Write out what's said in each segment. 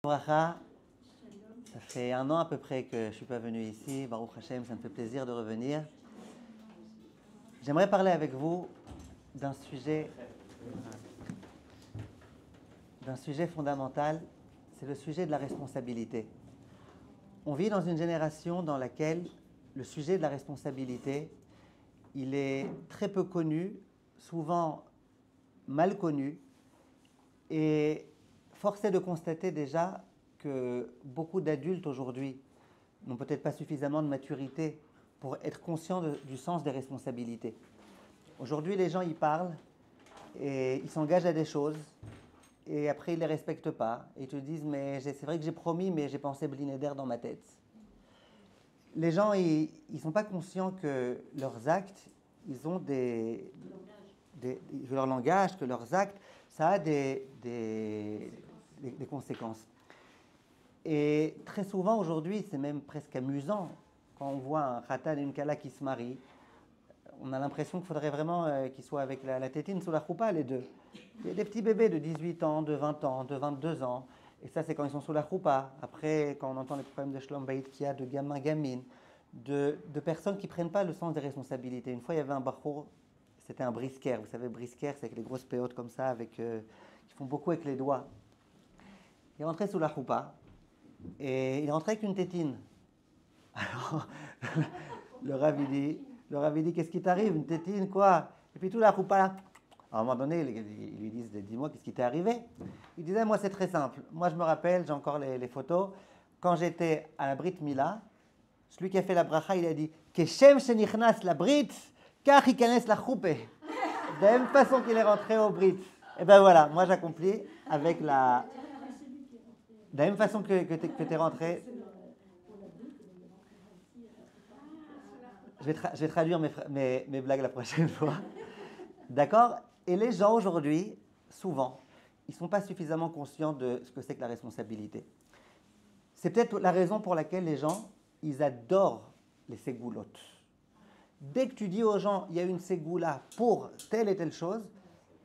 Bracha, ça fait 1 an à peu près que je ne suis pas venu ici. Baruch Hashem, ça me fait plaisir de revenir. J'aimerais parler avec vous d'un sujet fondamental, c'est le sujet de la responsabilité. On vit dans une génération dans laquelle le sujet de la responsabilité, il est très peu connu, souvent mal connu, et force est de constater déjà que beaucoup d'adultes aujourd'hui n'ont peut-être pas suffisamment de maturité pour être conscients du sens des responsabilités. Aujourd'hui, les gens y parlent et ils s'engagent à des choses et après ils ne les respectent pas. Et ils te disent, mais c'est vrai que j'ai promis, mais j'ai pensé blinédaire dans ma tête. Les gens, ils ne sont pas conscients que leurs actes, ils ont leur langage, que leurs actes, ça a des conséquences. Et très souvent aujourd'hui, c'est même presque amusant, quand on voit un khatan et une kala qui se marient, on a l'impression qu'il faudrait vraiment qu'ils soient avec la tétine sous la choupa, les deux. Il y a des petits bébés de 18 ans, de 20 ans, de 22 ans, et ça c'est quand ils sont sous la choupa. Après, quand on entend les problèmes de shlom bayit qu'il y a, de gamins, gamines, de personnes qui ne prennent pas le sens des responsabilités. Une fois, il y avait un bachour, c'était un brisker. Vous savez, brisker, c'est avec les grosses péotes comme ça, qui font beaucoup avec les doigts. Il est rentré sous la choupa, et il est rentré avec une tétine. Alors, le Rav il dit, qu'est-ce qui t'arrive, une tétine, quoi? Et puis tout la choupa là. À un moment donné, ils lui disent, dis-moi, qu'est-ce qui t'est arrivé? Il disait, moi, c'est très simple. Moi, je me rappelle, j'ai encore les photos. Quand j'étais à la Brit Mila, celui qui a fait la bracha, il a dit, Keshem shenichnas la Brit, kach ikanes la choupe. De la même façon qu'il est rentré au Brit. Et ben voilà, moi, j'accomplis avec la... De la même façon que tu es rentré. Je vais traduire mes blagues la prochaine fois. D'accord? Et les gens aujourd'hui, souvent, ils ne sont pas suffisamment conscients de ce que c'est que la responsabilité. C'est peut-être la raison pour laquelle les gens, ils adorent les ségoulottes. Dès que tu dis aux gens, il y a une ségoula pour telle et telle chose,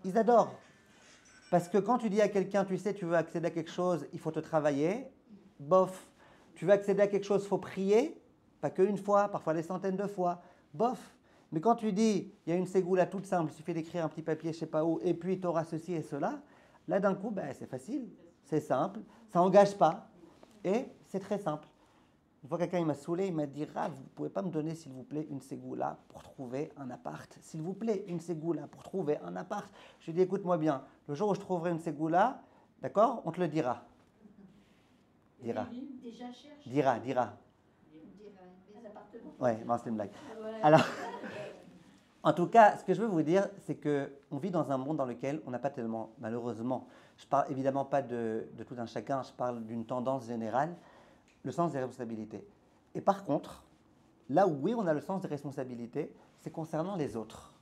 ils adorent. Parce que quand tu dis à quelqu'un, tu sais, tu veux accéder à quelque chose, il faut te travailler, bof. Tu veux accéder à quelque chose, il faut prier, pas qu'une fois, parfois des centaines de fois, bof. Mais quand tu dis, il y a une ségoula toute simple, il suffit d'écrire un petit papier, je ne sais pas où, et puis tu auras ceci et cela, là d'un coup, c'est facile, c'est simple, ça n'engage pas, et c'est très simple. Une fois, quelqu'un il m'a saoulé, il m'a dit, Rav, vous ne pouvez pas me donner, s'il vous plaît, une ségoula pour trouver un appart. S'il vous plaît, une ségoula pour trouver un appart. Je lui ai dit, écoute-moi bien, le jour où je trouverai une ségoula, d'accord, on te le dira. Dira. Dira. Ouais, non, c'est une blague. Alors, en tout cas, ce que je veux vous dire, c'est qu'on vit dans un monde dans lequel on n'a pas tellement, malheureusement, je ne parle évidemment pas de tout un chacun, je parle d'une tendance générale, le sens des responsabilités. Et par contre, là où oui, on a le sens des responsabilités, c'est concernant les autres.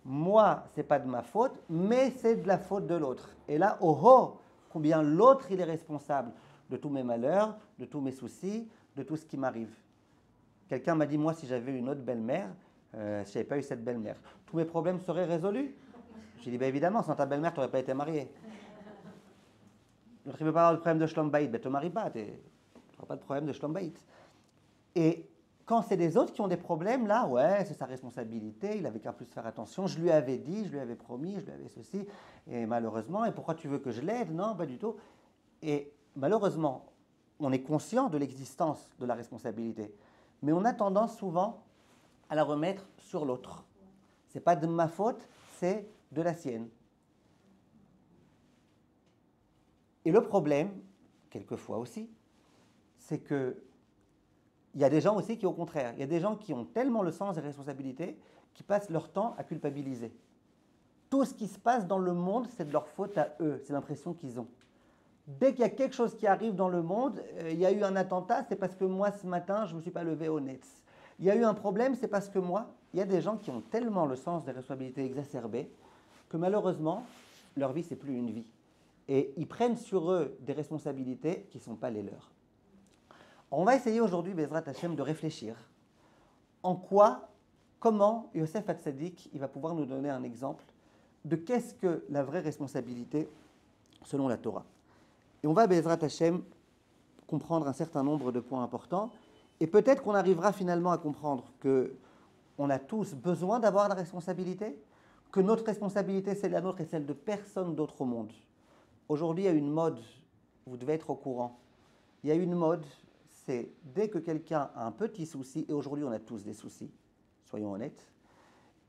Moi, ce n'est pas de ma faute, mais c'est de la faute de l'autre. Et là, oh oh, combien l'autre, il est responsable de tous mes malheurs, de tous mes soucis, de tout ce qui m'arrive. Quelqu'un m'a dit, moi, si j'avais une autre belle-mère, si je n'avais pas eu cette belle-mère, tous mes problèmes seraient résolus. J'ai dit, évidemment, sans ta belle-mère, tu n'aurais pas été marié. L'autre, il ne veut pas avoir de problème de shlom bayit, ne te marie pas, tu n'auras pas de problème de shlom bayit. Et quand c'est des autres qui ont des problèmes, là, ouais, c'est sa responsabilité, il avait qu'à plus faire attention, je lui avais dit, je lui avais promis, je lui avais ceci, et malheureusement, et pourquoi tu veux que je l'aide? Non, pas du tout. Et malheureusement, on est conscient de l'existence de la responsabilité, mais on a tendance souvent à la remettre sur l'autre. Ce n'est pas de ma faute, c'est de la sienne. Et le problème, quelquefois aussi, c'est que il y a des gens aussi qui, au contraire, il y a des gens qui ont tellement le sens des responsabilités qui passent leur temps à culpabiliser. Tout ce qui se passe dans le monde, c'est de leur faute à eux, c'est l'impression qu'ils ont. Dès qu'il y a quelque chose qui arrive dans le monde, il y a eu un attentat, c'est parce que moi, ce matin, je ne me suis pas levé au net. Il y a eu un problème, c'est parce que moi, il y a des gens qui ont tellement le sens des responsabilités exacerbées que malheureusement, leur vie, ce n'est plus une vie. Et ils prennent sur eux des responsabilités qui ne sont pas les leurs. On va essayer aujourd'hui, Bezrat Hashem, de réfléchir comment Yosef Hatzadik, il va pouvoir nous donner un exemple de qu'est-ce que la vraie responsabilité selon la Torah. Et on va, Bezrat Hashem, comprendre un certain nombre de points importants. Et peut-être qu'on arrivera finalement à comprendre qu'on a tous besoin d'avoir la responsabilité, que notre responsabilité, c'est la nôtre et celle de personne d'autre au monde. Aujourd'hui, il y a une mode, vous devez être au courant. Il y a une mode, c'est dès que quelqu'un a un petit souci, et aujourd'hui on a tous des soucis, soyons honnêtes,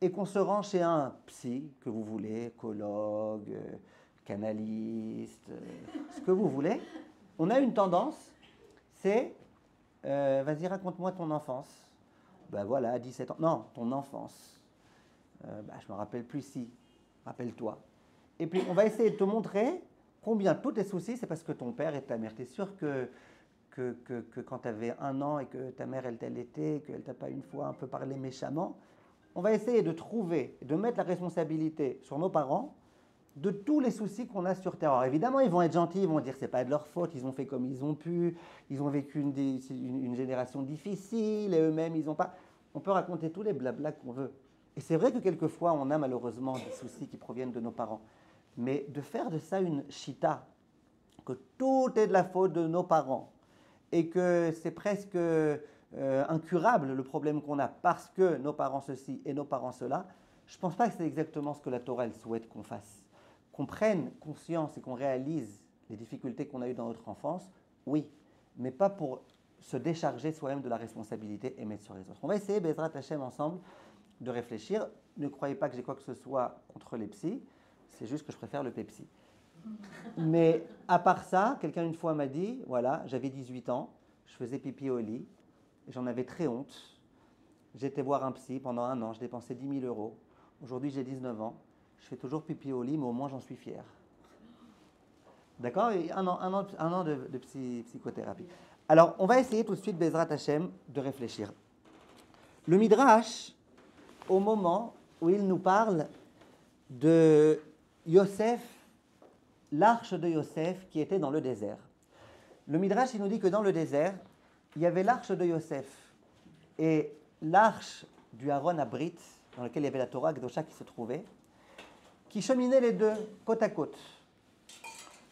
et qu'on se rend chez un psy, que vous voulez, écologue, canaliste, ce que vous voulez, on a une tendance, c'est vas-y, raconte-moi ton enfance. Ben voilà, à 17 ans. Non, ton enfance. Je ne me rappelle plus si. Rappelle-toi. Et puis, on va essayer de te montrer combien tous tes soucis, c'est parce que ton père et ta mère. Tu es sûr que quand tu avais 1 an et que ta mère, elle t'allaitait, qu'elle t'a pas une fois un peu parlé méchamment, on va essayer de trouver, de mettre la responsabilité sur nos parents de tous les soucis qu'on a sur Terre. Alors évidemment, ils vont être gentils, ils vont dire que ce n'est pas de leur faute, ils ont fait comme ils ont pu, ils ont vécu une génération difficile, et eux-mêmes, ils n'ont pas... On peut raconter tous les blablas qu'on veut. Et c'est vrai que quelquefois, on a malheureusement des soucis qui proviennent de nos parents. Mais de faire de ça une chita, que tout est de la faute de nos parents, et que c'est presque incurable le problème qu'on a parce que nos parents ceci et nos parents cela, je ne pense pas que c'est exactement ce que la Torah elle souhaite qu'on fasse. Qu'on prenne conscience et qu'on réalise les difficultés qu'on a eues dans notre enfance, oui, mais pas pour se décharger soi-même de la responsabilité et mettre sur les autres. On va essayer, Bezrat Hashem, ensemble, de réfléchir. Ne croyez pas que j'ai quoi que ce soit contre les psys, c'est juste que je préfère le Pepsi. Mais à part ça, quelqu'un une fois m'a dit, voilà, j'avais 18 ans, je faisais pipi au lit, j'en avais très honte. J'étais voir un psy pendant 1 an, je dépensais 10 000 €. Aujourd'hui, j'ai 19 ans. Je fais toujours pipi au lit, mais au moins j'en suis fier. D'accord? Et un an de psychothérapie. Alors, on va essayer tout de suite, Bezrat Hashem, de réfléchir. Le Midrash, au moment où il nous parle de Yosef, l'arche de Yosef qui était dans le désert. Le Midrash, il nous dit que dans le désert, il y avait l'arche de Yosef et l'arche du Aaron Abrit, dans lequel il y avait la Torah Kedosha qui se trouvait, qui cheminaient les deux côte à côte.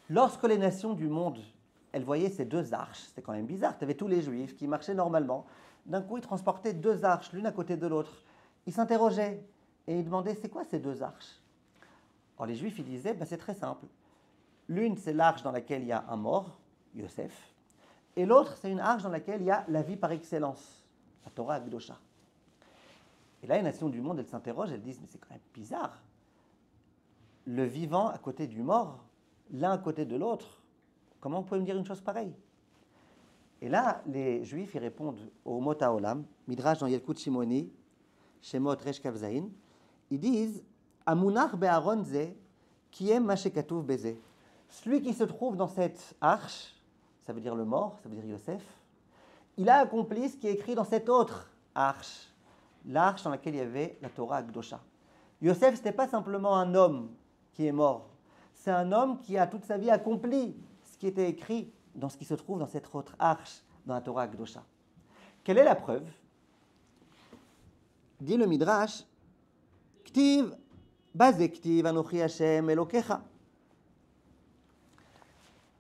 Lorsque les nations du monde, elles voyaient ces 2 arches, c'était quand même bizarre, tu avais tous les Juifs qui marchaient normalement, d'un coup ils transportaient 2 arches, l'une à côté de l'autre. Ils s'interrogeaient et ils demandaient, c'est quoi ces 2 arches? Alors les Juifs, ils disaient, c'est très simple. L'une, c'est l'arche dans laquelle il y a un mort, Yosef, et l'autre, c'est une arche dans laquelle il y a la vie par excellence, la Torah Kedosha. Et là, les nations du monde, elles s'interrogent, elles disent, mais c'est quand même bizarre. Le vivant à côté du mort, l'un à côté de l'autre, comment vous pouvez me dire une chose pareille? Et là, les Juifs, ils répondent au mot haolam, Midrash dans Yelkut Shimoni, Shemot Resh Kav Zayin, ils disent, Amunach be'aron ze, kiem ma shekatuv beze. Celui qui se trouve dans cette arche, ça veut dire le mort, ça veut dire Yosef, il a accompli ce qui est écrit dans cette autre arche, l'arche dans laquelle il y avait la Torah Kedosha. Yosef, ce n'était pas simplement un homme qui est mort, c'est un homme qui a toute sa vie accompli ce qui était écrit dans ce qui se trouve dans cette autre arche, dans la Torah Kedosha. Quelle est la preuve? Dit le Midrash, Ktiv, Baze Ktiv, Anochi Hashem Elokecha.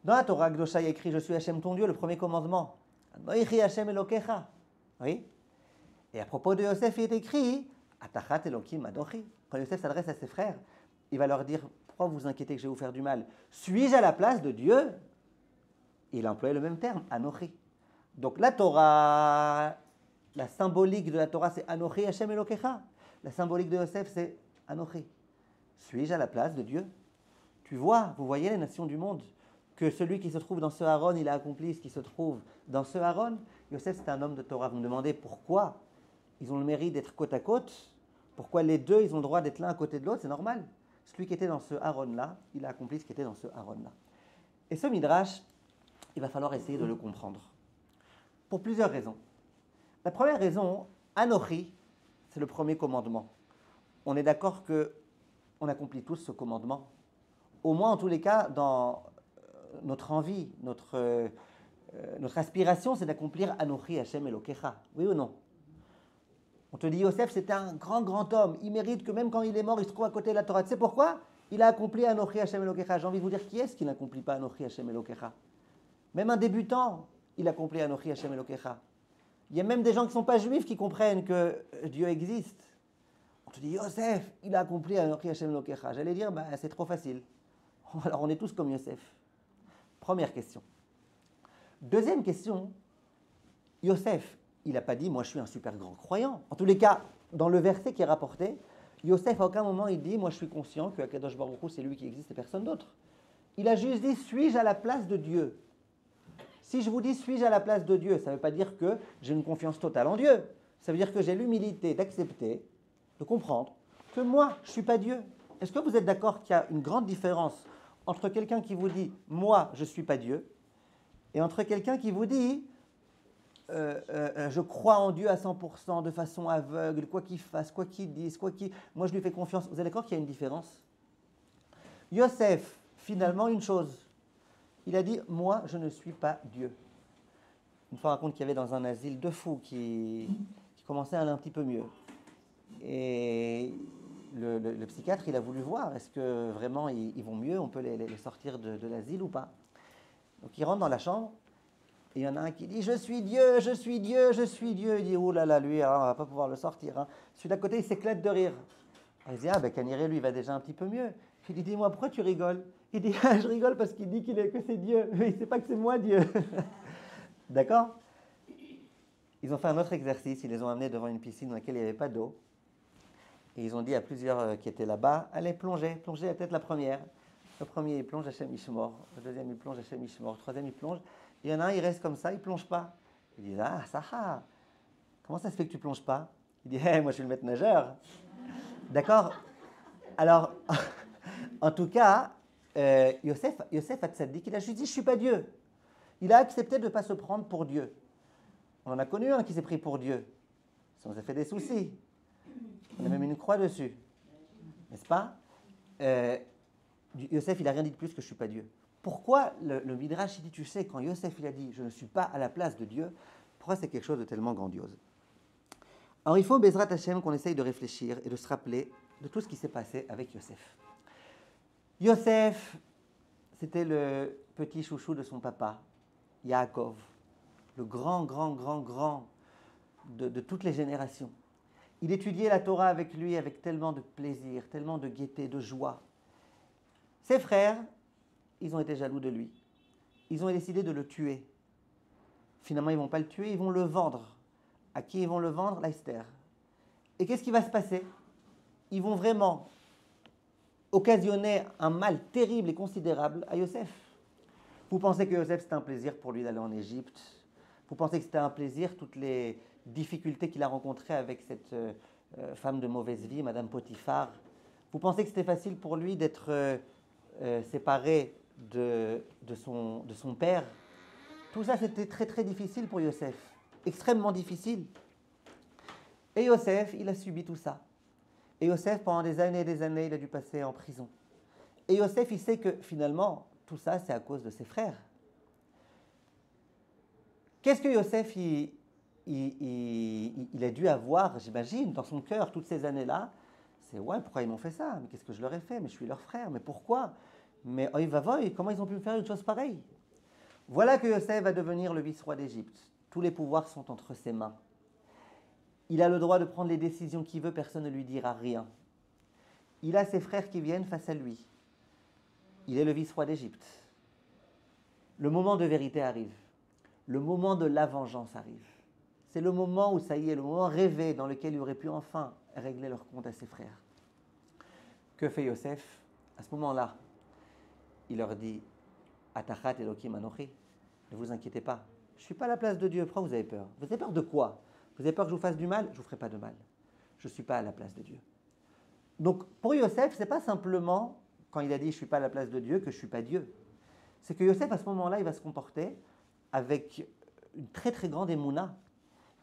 Dans la Torah Kedosha, il y a écrit, je suis Hashem ton Dieu, le premier commandement. Anochi Hashem Elokecha. Oui. Et à propos de Yosef, il est écrit, Atachat Elokim Adochi. Quand Yosef s'adresse à ses frères, il va leur dire, pourquoi vous inquiétez que je vais vous faire du mal? Suis-je à la place de Dieu? Il a employé le même terme, Anochi. Donc la Torah, la symbolique de la Torah, c'est Anochi Hashem Elokecha. La symbolique de Yosef, c'est Anochi. Suis-je à la place de Dieu? Tu vois, vous voyez les nations du monde, que celui qui se trouve dans ce Aaron, il a accompli ce qui se trouve dans ce Aaron. Yosef, c'est un homme de Torah. Vous me demandez pourquoi ils ont le mérite d'être côte à côte? Pourquoi les deux, ils ont le droit d'être l'un à côté de l'autre? C'est normal. Celui qui était dans ce Aaron-là, il a accompli ce qui était dans ce Aaron-là. Et ce Midrash, il va falloir essayer de le comprendre. Pour plusieurs raisons. La première raison, Anochi, c'est le premier commandement. On est d'accord qu'on accomplit tous ce commandement. Au moins, en tous les cas, dans notre envie, notre aspiration, c'est d'accomplir Anochi Hashem Elokecha. Oui ou non? On te dit, Yosef, c'était un grand, grand homme. Il mérite que même quand il est mort, il se trouve à côté de la Torah. Tu sais pourquoi? Il a accompli Anochi Hashem Elokecha. J'ai envie de vous dire, qui est-ce qui n'accomplit pas Anochi Hashem Elokecha? Même un débutant, il accomplit Anochi Hashem Elokecha. Il y a même des gens qui ne sont pas juifs qui comprennent que Dieu existe. On te dit, Yosef, il a accompli Anochi Hashem Elokecha. J'allais dire, c'est trop facile. Alors on est tous comme Yosef. Première question. Deuxième question, Yosef, il n'a pas dit, moi je suis un super grand croyant. En tous les cas, dans le verset qui est rapporté, Yosef à aucun moment il dit, moi je suis conscient que Akadosh Baruch Hu c'est lui qui existe et personne d'autre. Il a juste dit, suis-je à la place de Dieu? Si je vous dis, suis-je à la place de Dieu, ça ne veut pas dire que j'ai une confiance totale en Dieu. Ça veut dire que j'ai l'humilité d'accepter, de comprendre que moi, je ne suis pas Dieu. Est-ce que vous êtes d'accord qu'il y a une grande différence entre quelqu'un qui vous dit « moi, je ne suis pas Dieu » et entre quelqu'un qui vous dit je crois en Dieu à 100%, de façon aveugle, quoi qu'il fasse, quoi qu'il dise, moi je lui fais confiance. Vous êtes d'accord qu'il y a une différence? Yosef, finalement, une chose. Il a dit « moi, je ne suis pas Dieu ». Une fois, on raconte qu'il y avait dans un asile deux fous qui commençaient à aller un petit peu mieux. Et le psychiatre, il a voulu voir, est-ce que vraiment ils vont mieux, on peut les sortir de l'asile ou pas. Donc il rentre dans la chambre, et il y en a un qui dit « je suis Dieu, je suis Dieu, je suis Dieu ». Il dit « oh là là, lui, alors, on ne va pas pouvoir le sortir. Hein. » Celui d'à côté, il s'éclate de rire. Il dit « ah ben Kaniré, lui, il va déjà un petit peu mieux ». Il dit « dis-moi, pourquoi tu rigoles ?» Il dit « ah, je rigole parce qu'il dit que c'est Dieu, mais il ne sait pas que c'est moi Dieu. » D'accord? Ils ont fait un autre exercice, ils les ont amenés devant une piscine dans laquelle il n'y avait pas d'eau. Et ils ont dit à plusieurs qui étaient là-bas, allez, plongez la tête la première. Le premier, il plonge, Hachem Ishmor. Le deuxième, il plonge, Hachem Ishmor. Le troisième, il plonge. Il y en a un, il reste comme ça, il ne plonge pas. Il dit, ah, ça, comment ça se fait que tu ne plonges pas? Il dit, hey, moi, je suis le maître nageur. D'accord? Alors, en tout cas, Yosef Hatzadik, il a juste dit, je ne suis pas Dieu. Il a accepté de ne pas se prendre pour Dieu. On en a connu un qui s'est pris pour Dieu. Ça nous a fait des soucis. On a même une croix dessus. N'est-ce pas? Yosef, il n'a rien dit de plus que je ne suis pas Dieu. Pourquoi le Midrash, il dit, tu sais, quand Yosef, il a dit, je ne suis pas à la place de Dieu, pourquoi c'est quelque chose de tellement grandiose? Alors, il faut, Bezrat Hashem, qu'on essaye de réfléchir et de se rappeler de tout ce qui s'est passé avec Yosef. Yosef, c'était le petit chouchou de son papa, Yaakov, le grand de toutes les générations. Il étudiait la Torah avec lui avec tellement de plaisir, tellement de gaieté, de joie. Ses frères, ils ont été jaloux de lui. Ils ont décidé de le tuer. Finalement, ils ne vont pas le tuer, ils vont le vendre. À qui ils vont le vendre? À Esther. Et qu'est-ce qui va se passer? Ils vont vraiment occasionner un mal terrible et considérable à Yosef. Vous pensez que Yosef, c'était un plaisir pour lui d'aller en Égypte? Vous pensez que c'était un plaisir, toutes les difficultés qu'il a rencontrées avec cette femme de mauvaise vie, Madame Potiphar? Vous pensez que c'était facile pour lui d'être séparé de son père? Tout ça, c'était très difficile pour Yosef, extrêmement difficile. Et Yosef, il a subi tout ça. Et Yosef, pendant des années et des années, il a dû passer en prison. Et Yosef, il sait que finalement, tout ça, c'est à cause de ses frères. Qu'est-ce que Yosef, il a dû avoir, j'imagine, dans son cœur, toutes ces années-là? C'est, ouais, pourquoi ils m'ont fait ça? Mais qu'est-ce que je leur ai fait? Mais je suis leur frère, mais pourquoi? Mais oy vavoy, comment ils ont pu me faire une chose pareille? Voilà que Yosef va devenir le vice-roi d'Égypte. Tous les pouvoirs sont entre ses mains. Il a le droit de prendre les décisions qu'il veut, personne ne lui dira rien. Il a ses frères qui viennent face à lui. Il est le vice-roi d'Égypte. Le moment de vérité arrive. Le moment de la vengeance arrive. C'est le moment où ça y est, le moment rêvé dans lequel il aurait pu enfin régler leur compte à ses frères. Que fait Yosef? À ce moment-là, il leur dit « Atachat Elokim Anochi » ne vous inquiétez pas, je ne suis pas à la place de Dieu. Pourquoi vous avez peur? Vous avez peur de quoi? Vous avez peur que je vous fasse du mal? Je ne vous ferai pas de mal. Je ne suis pas à la place de Dieu. Donc, pour Yosef, ce n'est pas simplement, quand il a dit « je ne suis pas à la place de Dieu », que je ne suis pas Dieu. C'est que Yosef, à ce moment-là, il va se comporter avec une très grande émouna.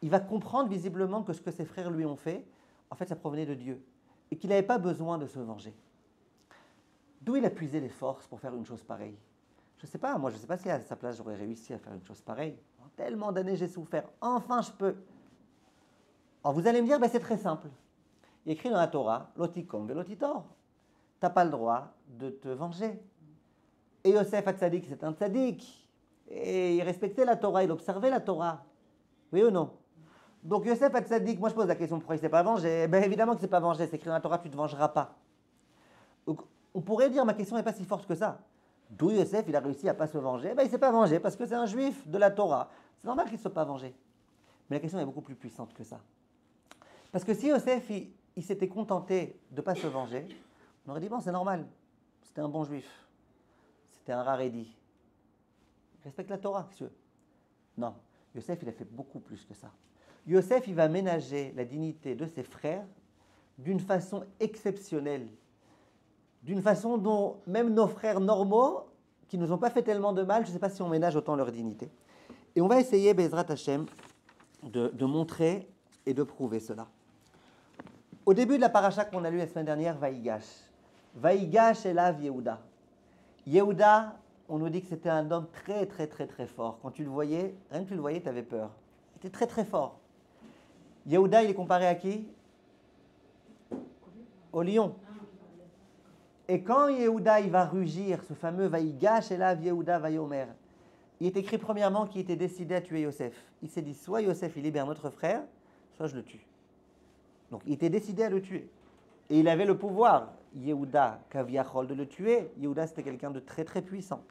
Il va comprendre visiblement que ce que ses frères lui ont fait, en fait, ça provenait de Dieu. Et qu'il n'avait pas besoin de se venger. D'où il a puisé les forces pour faire une chose pareille? Je ne sais pas, moi je ne sais pas si à sa place j'aurais réussi à faire une chose pareille. En tellement d'années j'ai souffert, enfin je peux. Alors vous allez me dire, c'est très simple. Il est écrit dans la Torah, Lotikom velotitor. tu n'as pas le droit de te venger. Et Yosef Hatzadik, c'est un tzaddik. Et il respectait la Torah, il observait la Torah. Oui ou non? Donc Yosef Hatzadik, moi je pose la question pourquoi il ne s'est pas vengé. Ben évidemment qu'il ne s'est pas vengé, c'est écrit dans la Torah, tu ne te vengeras pas. Donc on pourrait dire, ma question n'est pas si forte que ça. D'où Yosef, il a réussi à ne pas se venger? Ben il ne s'est pas vengé parce que c'est un juif de la Torah. C'est normal qu'il ne soit pas vengé. Mais la question est beaucoup plus puissante que ça. Parce que si Yosef, il s'était contenté de ne pas se venger, on aurait dit, bon, c'est normal. C'était un bon juif. C'était un rarédi. Il respecte la Torah, monsieur. Non. Yosef, il a fait beaucoup plus que ça. Yosef, il va ménager la dignité de ses frères d'une façon exceptionnelle. D'une façon dont même nos frères normaux, qui ne nous ont pas fait tellement de mal, je ne sais pas si on ménage autant leur dignité. Et on va essayer, Bezrat Hashem, de montrer et de prouver cela. Au début de la paracha qu'on a lue la semaine dernière, Vaïgash. Vaïgash Elav Yehuda. Yehuda, on nous dit que c'était un homme très, très, très, très fort. Quand tu le voyais, rien que tu le voyais, tu avais peur. Il était très, très fort. Yehuda, il est comparé à qui? Au lion. Et quand Yehuda, il va rugir, ce fameux Vaïgash Elav Yehuda Vayomer, il est écrit premièrement qu'il était décidé à tuer Yosef. Il s'est dit, soit Yosef, il libère notre frère, soit je le tue. Donc il était décidé à le tuer. Et il avait le pouvoir, Yehuda, Kaviachol, de le tuer. Yehuda, c'était quelqu'un de très très puissant.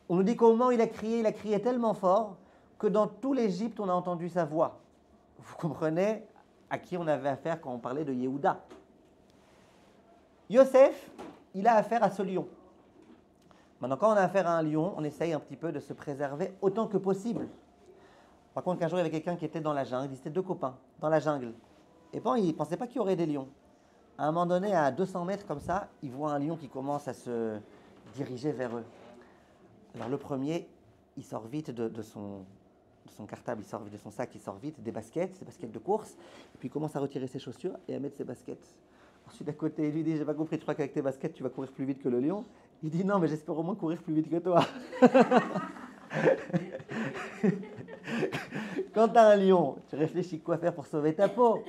On nous dit qu'au moment où il a crié tellement fort que dans tout l'Égypte, on a entendu sa voix. Vous comprenez à qui on avait affaire quand on parlait de Yehuda. Yosef, il a affaire à ce lion. Maintenant, quand on a affaire à un lion, on essaye un petit peu de se préserver autant que possible. Par contre, qu'un jour, il y avait quelqu'un qui était dans la jungle, ils étaient deux copains, dans la jungle. Et bon, il ne pensait pas qu'il y aurait des lions. À un moment donné, à 200 mètres comme ça, il voit un lion qui commence à se diriger vers eux. Alors le premier, il sort vite de son cartable, il sort vite de son sac, il sort vite des baskets, ses baskets de course, et puis il commence à retirer ses chaussures et à mettre ses baskets. Ensuite, d'à côté, il lui dit, j'ai pas compris, tu crois qu'avec tes baskets, tu vas courir plus vite que le lion? Il dit, non, mais j'espère au moins courir plus vite que toi. Quand tu as un lion, tu réfléchis quoi faire pour sauver ta peau.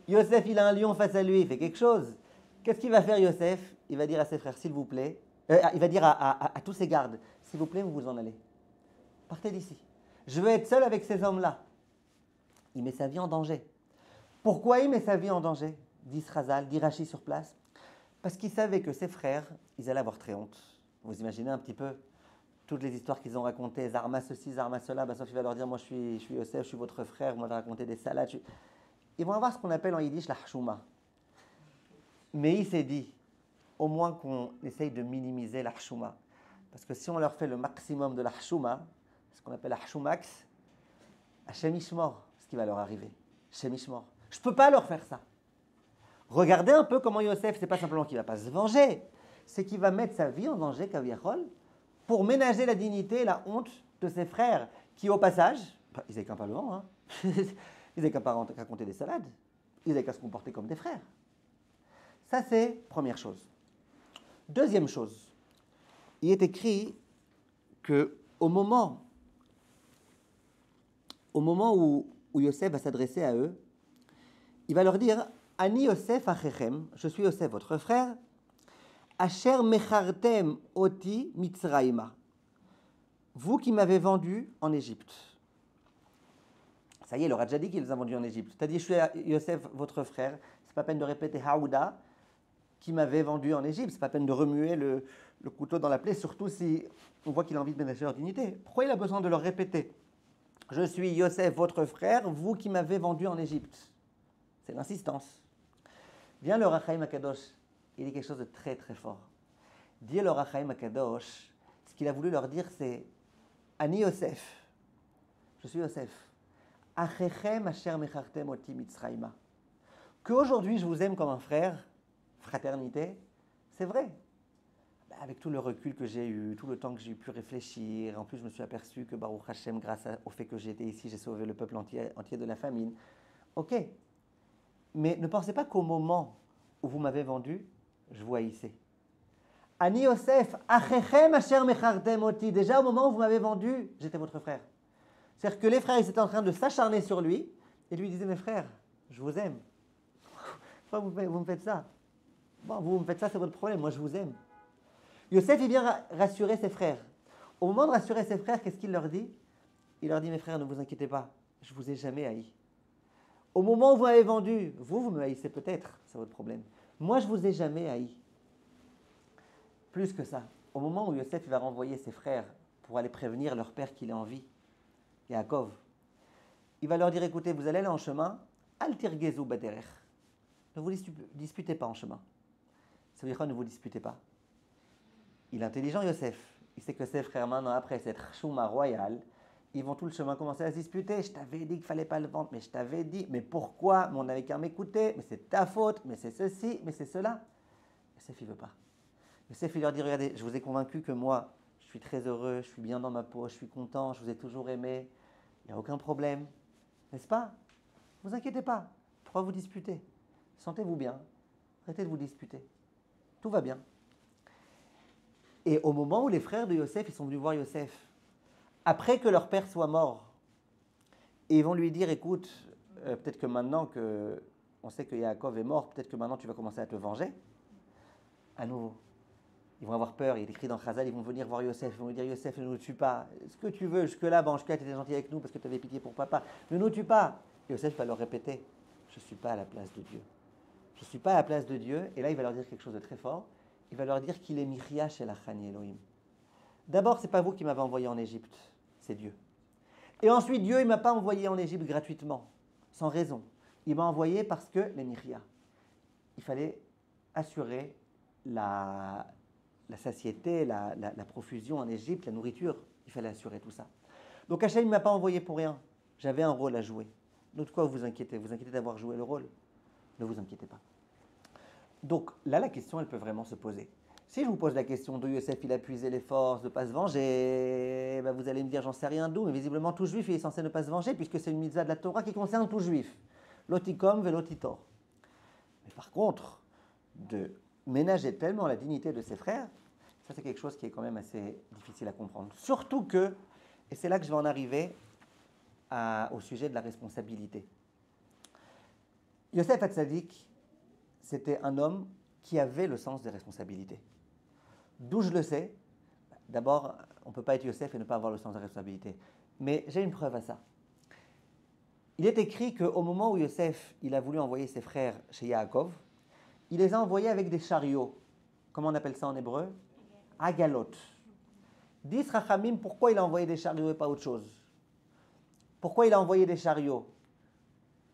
Yosef, il a un lion face à lui, il fait quelque chose. Qu'est-ce qu'il va faire, Yosef? Il va dire à ses frères, s'il vous plaît, il va dire à tous ses gardes, s'il vous plaît, vous vous en allez. Partez d'ici. Je veux être seul avec ces hommes-là. Il met sa vie en danger. Pourquoi il met sa vie en danger? Dit Srazal, dit Rachi sur place. Parce qu'il savait que ses frères, ils allaient avoir très honte. Vous imaginez un petit peu toutes les histoires qu'ils ont racontées, Zarma ceci, Zarma cela, sauf qu'il va leur dire, moi je suis Yosef, je suis votre frère, vous m'avez raconté des salades. Ils vont avoir ce qu'on appelle en yiddish la hchouma. Mais il s'est dit, au moins qu'on essaye de minimiser la hchouma. Parce que si on leur fait le maximum de la hchouma, ce qu'on appelle la hchoumax, Hachem Ishmor, ce qui va leur arriver. Hachem Ishmor. Je ne peux pas leur faire ça. Regardez un peu comment Yosef, c'est pas simplement qu'il ne va pas se venger, c'est qu'il va mettre sa vie en danger, Kaviachol, pour ménager la dignité et la honte de ses frères, qui au passage, ils n'avaient qu'un parlement, hein. Ils n'avaient qu'à raconter des salades, ils n'avaient qu'à se comporter comme des frères. Ça, c'est première chose. Deuxième chose, il est écrit qu'au moment où Yosef va s'adresser à eux, il va leur dire « Ani Yosef achechem, je suis Yosef, votre frère, asher mechartem oti mitzraïma, vous qui m'avez vendu en Égypte. » Ça y est, il leur a déjà dit qu'il les a vendus en Égypte. C'est-à-dire, je suis Yosef, votre frère, c'est pas peine de répéter Haouda, qui m'avait vendu en Égypte, c'est pas peine de remuer le couteau dans la plaie, surtout si on voit qu'il a envie de ménager leur dignité. Pourquoi il a besoin de leur répéter? Je suis Yosef, votre frère, vous qui m'avez vendu en Égypte. C'est l'insistance. Vient le Rachaim Akadosh, il dit quelque chose de très très fort. Dit le Rachaim Akadosh, ce qu'il a voulu leur dire c'est Ani Yosef, je suis Yosef. Achechem asher mechartem oti mitzraïma. Qu'aujourd'hui je vous aime comme un frère, fraternité, c'est vrai. Avec tout le recul que j'ai eu, tout le temps que j'ai pu réfléchir, en plus je me suis aperçu que Baruch Hashem, grâce au fait que j'étais ici, j'ai sauvé le peuple entier de la famine. Ok, mais ne pensez pas qu'au moment où vous m'avez vendu, je vous haïssais. Ani Yosef, achechem asher mechartem oti. Déjà au moment où vous m'avez vendu, j'étais votre frère. C'est-à-dire que les frères, ils étaient en train de s'acharner sur lui et lui disaient, mes frères, je vous aime. Pourquoi vous me faites ça? Bon, vous me faites ça, c'est votre problème, moi je vous aime. Yosef, il vient rassurer ses frères. Au moment de rassurer ses frères, qu'est-ce qu'il leur dit? Il leur dit, mes frères, ne vous inquiétez pas, je ne vous ai jamais haï. Au moment où vous m'avez vendu, vous me haïssez peut-être, c'est votre problème. Moi, je ne vous ai jamais haï. Plus que ça, au moment où Yosef va renvoyer ses frères pour aller prévenir leur père qu'il est en vie, Yaakov, il va leur dire, écoutez, vous allez aller en chemin, al tirgezu baderech. Ne vous disputez pas en chemin. Ça veut dire quoi, ne vous disputez pas? Il est intelligent, Yosef. Il sait que ses frères, maintenant, après cette chouma royale, ils vont tout le chemin commencer à se disputer. Je t'avais dit qu'il ne fallait pas le vendre, mais je t'avais dit, mais pourquoi? Mais on n'avait qu'à m'écouter, mais c'est ta faute, mais c'est ceci, mais c'est cela. Yosef, il ne veut pas. Yosef, il leur dit, regardez, je vous ai convaincu que moi, je suis très heureux, je suis bien dans ma peau, je suis content, je vous ai toujours aimé, il n'y a aucun problème. N'est-ce pas? Ne vous inquiétez pas. Pourquoi vous disputer? Sentez-vous bien. Arrêtez de vous disputer. Tout va bien. Et au moment où les frères de Yosef, ils sont venus voir Yosef, après que leur père soit mort, et ils vont lui dire, écoute, peut-être que maintenant qu'on sait que Yaakov est mort, peut-être que maintenant tu vas commencer à te venger. À nouveau, ils vont avoir peur, il est écrit dans Chazal, ils vont venir voir Yosef, ils vont lui dire, Yosef, ne nous tue pas. Ce que tu veux, jusque-là, jusque-là, tu étais gentil avec nous parce que tu avais pitié pour papa. Ne nous tue pas. Et Yosef va leur répéter, je ne suis pas à la place de Dieu. Je ne suis pas à la place de Dieu. Et là, il va leur dire quelque chose de très fort. Il va leur dire qu'il est Michia chez la Chani Elohim. D'abord, ce n'est pas vous qui m'avez envoyé en Égypte, c'est Dieu. Et ensuite, Dieu, il ne m'a pas envoyé en Égypte gratuitement, sans raison. Il m'a envoyé parce que les Michia. Il fallait assurer la satiété, la profusion en Égypte, la nourriture. Il fallait assurer tout ça. Donc Hachem ne m'a pas envoyé pour rien. J'avais un rôle à jouer. Donc de quoi vous inquiétez? Vous inquiétez d'avoir joué le rôle? Ne vous inquiétez pas. Donc là, la question, elle peut vraiment se poser. Si je vous pose la question d'où Yosef il a puisé les forces de ne pas se venger, ben vous allez me dire, j'en sais rien d'où, mais visiblement tout juif il est censé ne pas se venger puisque c'est une mitzvah de la Torah qui concerne tout juif. Lotikom velotitor. Mais par contre, de ménager tellement la dignité de ses frères, ça c'est quelque chose qui est quand même assez difficile à comprendre. Surtout que, et c'est là que je vais en arriver au sujet de la responsabilité. Yosef Hatzadik, c'était un homme qui avait le sens des responsabilités. D'où je le sais? D'abord, on ne peut pas être Yosef et ne pas avoir le sens des responsabilités. Mais j'ai une preuve à ça. Il est écrit qu'au moment où Yosef il a voulu envoyer ses frères chez Yaakov, il les a envoyés avec des chariots. Comment on appelle ça en hébreu? Agalot. Dis Rachamim, pourquoi il a envoyé des chariots et pas autre chose? Pourquoi il a envoyé des chariots?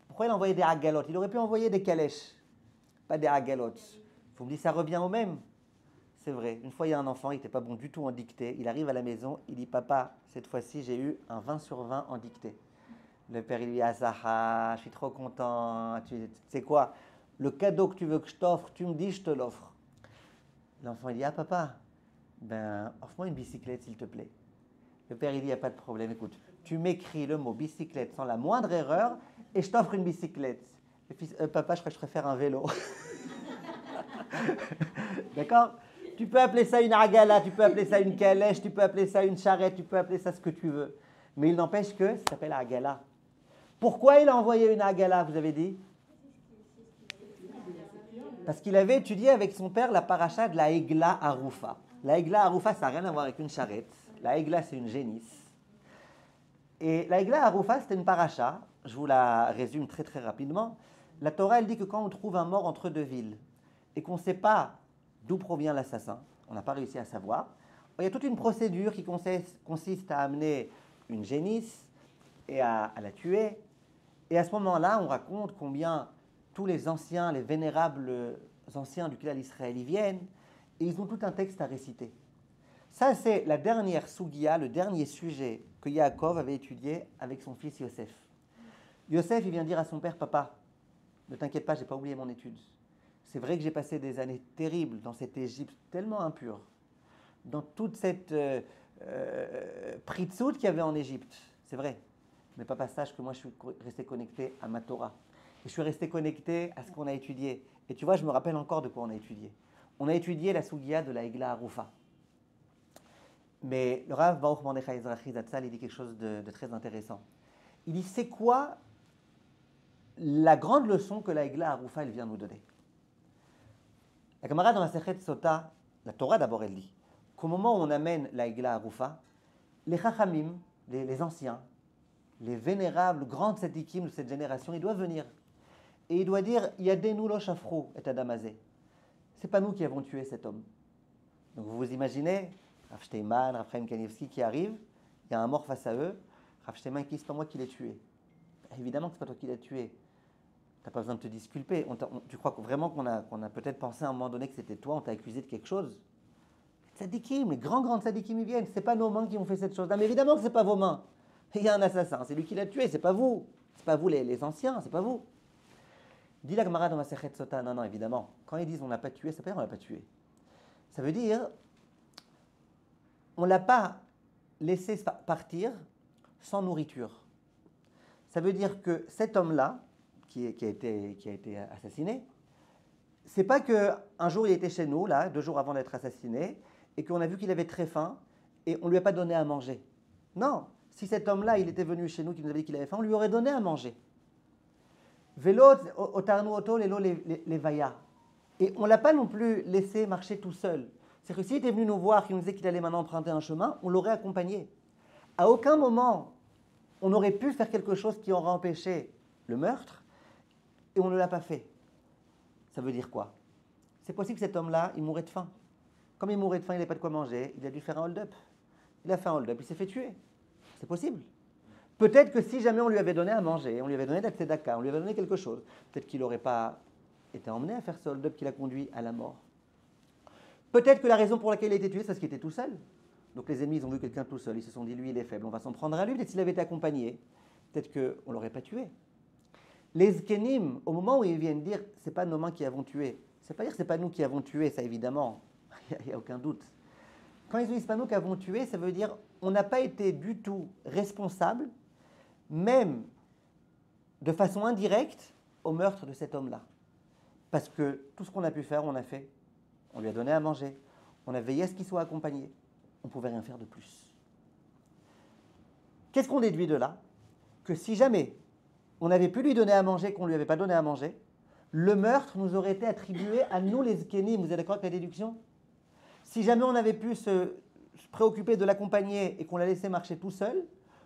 Pourquoi il a envoyé des agalot? Il aurait pu envoyer des calèches, pas des agalot. Vous me dites, ça revient au même? C'est vrai. Une fois, il y a un enfant, il n'était pas bon du tout en dictée. Il arrive à la maison, il dit, papa, cette fois-ci, j'ai eu un 20 sur 20 en dictée. Le père, il lui dit, ah, Zaha, je suis trop content. Tu sais quoi? Le cadeau que tu veux que je t'offre, tu me dis, je te l'offre. L'enfant, il dit, ah, papa, ben, offre-moi une bicyclette, s'il te plaît. Le père, il dit, il n'y a pas de problème. Écoute, tu m'écris le mot bicyclette sans la moindre erreur et je t'offre une bicyclette. Le fils, papa, je crois que je préfère un vélo. D'accord? Tu peux appeler ça une agala, tu peux appeler ça une calèche, tu peux appeler ça une charrette, tu peux appeler ça ce que tu veux. Mais il n'empêche que ça s'appelle agala. Pourquoi il a envoyé une agala, vous avez dit? Parce qu'il avait étudié avec son père la paracha de la Egla Arufa. La Egla Arufa, ça n'a rien à voir avec une charrette. La Egla, c'est une génisse. Et la Egla Arufa, c'était une paracha. Je vous la résume très très rapidement. La Torah, elle dit que quand on trouve un mort entre deux villes et qu'on ne sait pas d'où provient l'assassin, on n'a pas réussi à savoir, il y a toute une procédure qui consiste à amener une génisse et à la tuer. Et à ce moment-là, on raconte combien tous les anciens, les vénérables anciens du clan d'Israël y viennent et ils ont tout un texte à réciter. Ça, c'est la dernière sougia, le dernier sujet que Yaakov avait étudié avec son fils Yosef. Yosef, il vient dire à son père, papa, ne t'inquiète pas, je n'ai pas oublié mon étude. C'est vrai que j'ai passé des années terribles dans cette Égypte tellement impure, dans toute cette pritzout qu'il y avait en Égypte. C'est vrai. Mais papa, sache que moi, je suis resté connecté à ma Torah. Et je suis resté connecté à ce qu'on a étudié. Et tu vois, je me rappelle encore de quoi on a étudié. On a étudié la Sougia de la Egla Arufa. Mais le Rav Baruch Mordechai Ezrachi Zatzal, il dit quelque chose de très intéressant. Il dit, c'est quoi la grande leçon que la Egla Arufa, elle vient nous donner? La camarade dans la Sechet Sota, la Torah d'abord, elle dit qu'au moment où on amène la Igla à Roufa, les Chachamim, les anciens, les vénérables, grands tzadikim de cette génération, ils doivent venir. Et il doit dire Yadenu lo shafru et adamazé. C'est pas nous qui avons tué cet homme. Donc vous vous imaginez, Rav Steinman, Rav Chaim Kanievski qui arrivent, il y a un mort face à eux, Rav Steinman qui dit c'est pas moi qui l'ai tué. Évidemment que c'est pas toi qui l'as tué. Tu n'as pas besoin de te disculper. Tu crois vraiment qu'on a peut-être pensé à un moment donné que c'était toi, on t'a accusé de quelque chose. Tzadikim, les grands tzadikim, ils viennent. Ce n'est pas nos mains qui ont fait cette chose-là. Mais évidemment que ce n'est pas vos mains. Il y a un assassin, c'est lui qui l'a tué, c'est pas vous. C'est pas vous les anciens, c'est pas vous. Dit la Gemara dans ma Sechet Sota, non, évidemment. Quand ils disent on n'a pas tué, ça veut dire on l'a pas tué. Ça veut dire on ne l'a pas laissé partir sans nourriture. Ça veut dire que cet homme-là, qui a été assassiné, c'est pas qu'un jour il était chez nous, là, 2 jours avant d'être assassiné, et qu'on a vu qu'il avait très faim, et on ne lui a pas donné à manger. Non, si cet homme-là, il était venu chez nous, qui nous avait dit qu'il avait faim, on lui aurait donné à manger. Vélo, otarnu oto, les vaya. Et on ne l'a pas non plus laissé marcher tout seul. C'est-à-dire que s'il était venu nous voir, qu'il nous disait qu'il allait maintenant emprunter un chemin, on l'aurait accompagné. À aucun moment, on aurait pu faire quelque chose qui aurait empêché le meurtre, et on ne l'a pas fait. Ça veut dire quoi? C'est possible que cet homme-là, il mourait de faim. Comme il mourait de faim, il n'avait pas de quoi manger, il a dû faire un hold-up. Il a fait un hold-up, il s'est fait tuer. C'est possible. Peut-être que si jamais on lui avait donné à manger, on lui avait donné de la tzedaka, on lui avait donné quelque chose, peut-être qu'il n'aurait pas été emmené à faire ce hold-up qui l'a conduit à la mort. Peut-être que la raison pour laquelle il a été tué, c'est parce qu'il était tout seul. Donc les ennemis, ils ont vu quelqu'un tout seul, ils se sont dit, lui, il est faible, on va s'en prendre à lui. Peut-être s'il avait été accompagné, peut-être qu'on ne l'aurait pas tué. Les zkenim, au moment où ils viennent dire « c'est pas nos mains qui avons tué », c'est pas dire « c'est pas nous qui avons tué », ça évidemment, il n'y a aucun doute. Quand ils disent « c'est pas nous qui avons tué », ça veut dire on n'a pas été du tout responsable, même de façon indirecte, au meurtre de cet homme-là. Parce que tout ce qu'on a pu faire, on a fait. On lui a donné à manger, on a veillé à ce qu'il soit accompagné. On ne pouvait rien faire de plus. Qu'est-ce qu'on déduit de là? Que si jamais on avait pu lui donner à manger, qu'on ne lui avait pas donné à manger, le meurtre nous aurait été attribué à nous les zkénim. Vous êtes d'accord avec la déduction? Si jamais on avait pu se préoccuper de l'accompagner et qu'on l'a laissé marcher tout seul,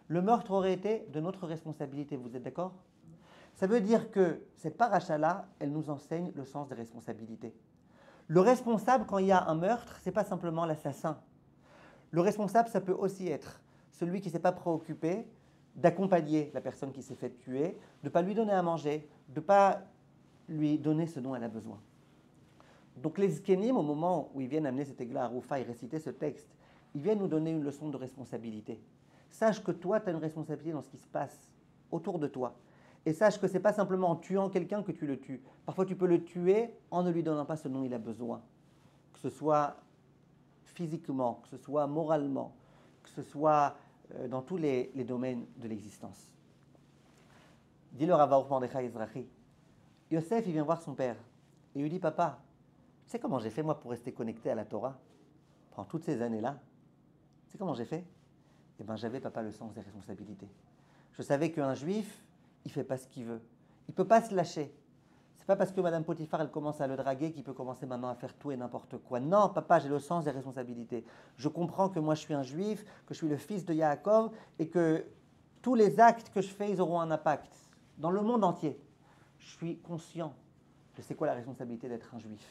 le meurtre aurait été de notre responsabilité. Vous êtes d'accord? Ça veut dire que cette paracha-là, elle nous enseigne le sens des responsabilités. Le responsable, quand il y a un meurtre, ce n'est pas simplement l'assassin. Le responsable, ça peut aussi être celui qui ne s'est pas préoccupé d'accompagner la personne qui s'est fait tuer, de ne pas lui donner à manger, de ne pas lui donner ce dont elle a besoin. Donc les zkénim, au moment où ils viennent amener cet égla à Roufa et réciter ce texte, ils viennent nous donner une leçon de responsabilité. Sache que toi, tu as une responsabilité dans ce qui se passe autour de toi. Et sache que ce n'est pas simplement en tuant quelqu'un que tu le tues. Parfois, tu peux le tuer en ne lui donnant pas ce dont il a besoin. Que ce soit physiquement, que ce soit moralement, que ce soit dans tous les domaines de l'existence. Dit le Rav Baruch Mordechai Ezrachi, Yosef, il vient voir son père et il lui dit, papa, tu sais comment j'ai fait moi pour rester connecté à la Torah pendant toutes ces années-là? Tu sais comment j'ai fait? Eh bien, j'avais, papa, le sens des responsabilités. Je savais qu'un juif, il ne fait pas ce qu'il veut. Il ne peut pas se lâcher. C'est pas parce que Madame Potiphar, elle commence à le draguer qu'il peut commencer maintenant à faire tout et n'importe quoi. Non, papa, j'ai le sens des responsabilités. Je comprends que moi, je suis un juif, que je suis le fils de Yaakov et que tous les actes que je fais, ils auront un impact dans le monde entier. Je suis conscient de c'est quoi la responsabilité d'être un juif.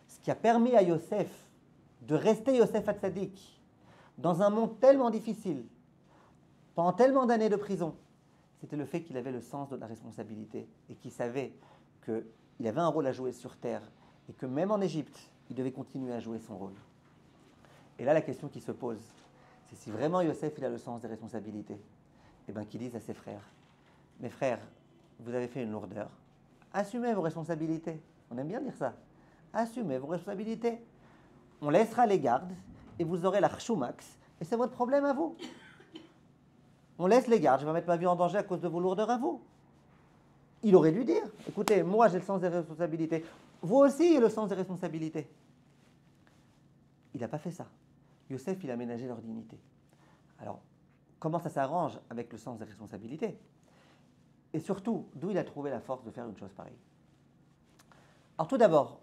Ce qui a permis à Yosef de rester Yosef Hatzadik dans un monde tellement difficile, pendant tellement d'années de prison, c'était le fait qu'il avait le sens de la responsabilité et qu'il savait qu'il avait un rôle à jouer sur terre et que même en Égypte, il devait continuer à jouer son rôle. Et là, la question qui se pose, c'est si vraiment Yosef il a le sens des responsabilités, eh bien qu'il dise à ses frères, mes frères, vous avez fait une lourdeur, assumez vos responsabilités. On aime bien dire ça. Assumez vos responsabilités. On laissera les gardes et vous aurez la choumax et c'est votre problème à vous. On laisse les gardes, je vais mettre ma vie en danger à cause de vos lourdeurs à vous. Il aurait dû dire, écoutez, moi j'ai le sens des responsabilités, vous aussi avez le sens des responsabilités. Il n'a pas fait ça. Yosef, il a ménagé leur dignité. Alors, comment ça s'arrange avec le sens des responsabilités? Et surtout, d'où il a trouvé la force de faire une chose pareille? Alors tout d'abord,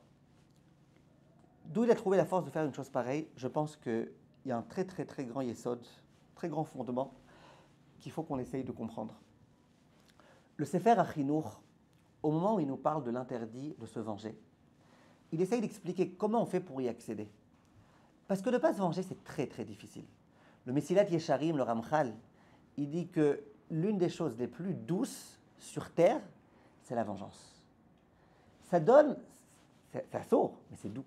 D'où il a trouvé la force de faire une chose pareille? Je pense qu'il y a un très très très grand yesod, très grand fondement qu'il faut qu'on essaye de comprendre. Le Sefer Achinour, au moment où il nous parle de l'interdit de se venger, il essaye d'expliquer comment on fait pour y accéder. Parce que de ne pas se venger, c'est très très difficile. Le Mesilat Yesharim, le Ramchal, il dit que l'une des choses les plus douces sur terre, c'est la vengeance. Ça donne, c'est assourd, mais c'est doux.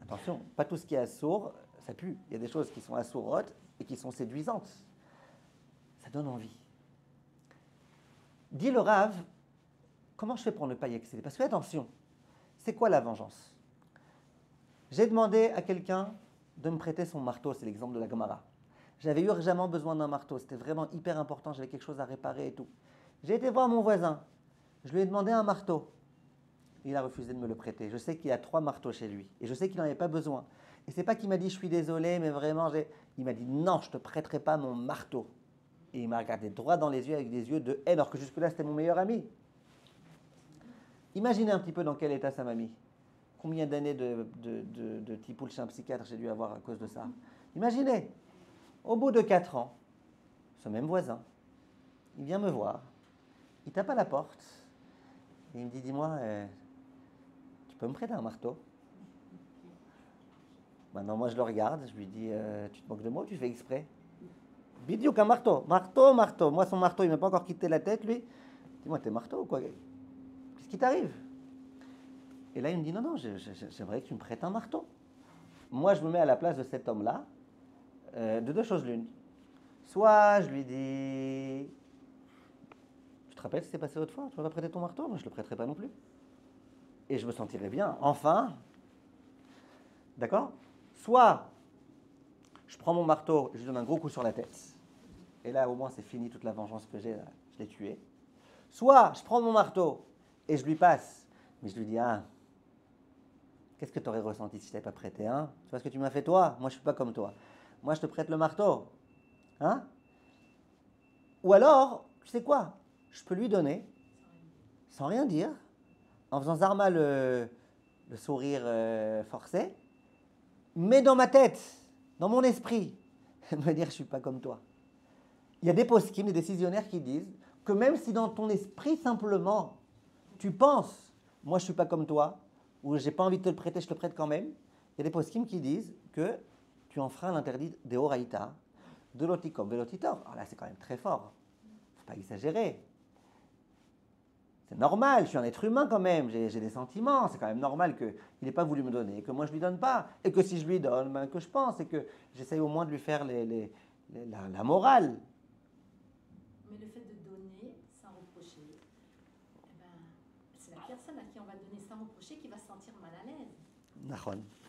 Attention, pas tout ce qui est assourd, ça pue. Il y a des choses qui sont assourrotes et qui sont séduisantes. Ça donne envie. Dit le Rav, comment je fais pour ne pas y accéder? Parce que attention, c'est quoi la vengeance? J'ai demandé à quelqu'un de me prêter son marteau, c'est l'exemple de la Gemara. J'avais urgemment besoin d'un marteau, c'était vraiment hyper important, j'avais quelque chose à réparer et tout. J'ai été voir mon voisin, je lui ai demandé un marteau. Il a refusé de me le prêter. Je sais qu'il y a 3 marteaux chez lui et je sais qu'il n'en avait pas besoin. Et c'est pas qu'il m'a dit je suis désolé, mais vraiment, il m'a dit non, je ne te prêterai pas mon marteau. Et il m'a regardé droit dans les yeux avec des yeux de haine, alors que jusque-là c'était mon meilleur ami. Imaginez un petit peu dans quel état ça m'a mis. Combien d'années de tipoul chez un psychiatre j'ai dû avoir à cause de ça. Imaginez, au bout de 4 ans, ce même voisin, il vient me voir, il tape à la porte et il me dit dis-moi, tu peux me prêter un marteau? Maintenant, moi je le regarde, je lui dis tu te moques de moi ou tu fais exprès? Bidiouk, un marteau, marteau. Moi, son marteau, il ne m'a pas encore quitté la tête, lui. Dis-moi, t'es marteau ou quoi? Qu'est-ce qui t'arrive? Et là, il me dit, non, j'aimerais que tu me prêtes un marteau. Moi, je me mets à la place de cet homme-là, de 2 choses l'une. Soit je lui dis, tu te rappelles ce qui s'est passé l'autre fois? Tu m'as pas prêté ton marteau? Moi, je ne le prêterai pas non plus. Et je me sentirais bien, enfin. D'accord? Soit je prends mon marteau et je lui donne un gros coup sur la tête. Et là, au moins, c'est fini toute la vengeance que j'ai, là, je l'ai tué. Soit je prends mon marteau et je lui passe, mais je lui dis, ah, qu'est-ce que tu aurais ressenti si je ne t'avais pas prêté, hein? Tu vois ce que tu m'as fait toi? Moi, je ne suis pas comme toi. Moi, je te prête le marteau. Hein? Ou alors, tu sais quoi? Je peux lui donner, sans rien dire, en faisant Zarma le sourire forcé, mais dans ma tête, dans mon esprit, me dire, je ne suis pas comme toi. Il y a des poskim, des décisionnaires qui disent que même si dans ton esprit simplement, tu penses, moi je ne suis pas comme toi, ou je n'ai pas envie de te le prêter, je te le prête quand même, il y a des poskim qui disent que tu enfreins l'interdit des Horaïta, de l'otikom, de l'otitor. Alors là, c'est quand même très fort. Il ne faut pas exagérer. C'est normal, je suis un être humain quand même, j'ai des sentiments, c'est quand même normal qu'il n'ait pas voulu me donner, que moi je ne lui donne pas, et que si je lui donne, ben, que je pense, et que j'essaye au moins de lui faire la morale. Mais le fait de donner sans reprocher, eh ben, c'est la personne à qui on va donner sans reprocher qui va se sentir mal à l'aise.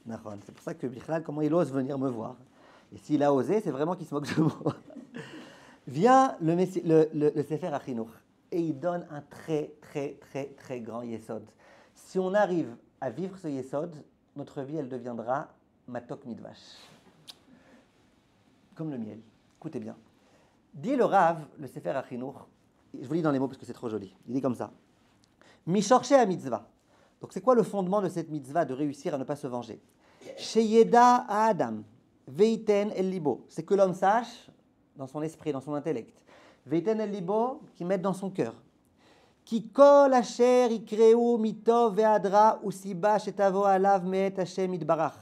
Nahon. C'est pour ça que Bichlal, comment il ose venir me voir. Et s'il a osé, c'est vraiment qu'il se moque de moi. Vient le Sefer Achinour et il donne un très, très, très, très grand yesod. Si on arrive à vivre ce yesod, notre vie, elle deviendra matok midvash. Comme le miel. Écoutez bien. Dit le Rav, le Sefer Achinour, je vous lis dans les mots parce que c'est trop joli. Il dit comme ça. Mishorche à mitzvah. Donc c'est quoi le fondement de cette mitzvah de réussir à ne pas se venger? Sheyeda à Adam. Veiten el libo. C'est que l'homme sache dans son esprit, dans son intellect. Veiten el libo, qui mette dans son cœur. Ki kol asher ikreu mitov ve'adra usiba shetavo alav me'et Hashem itbarach.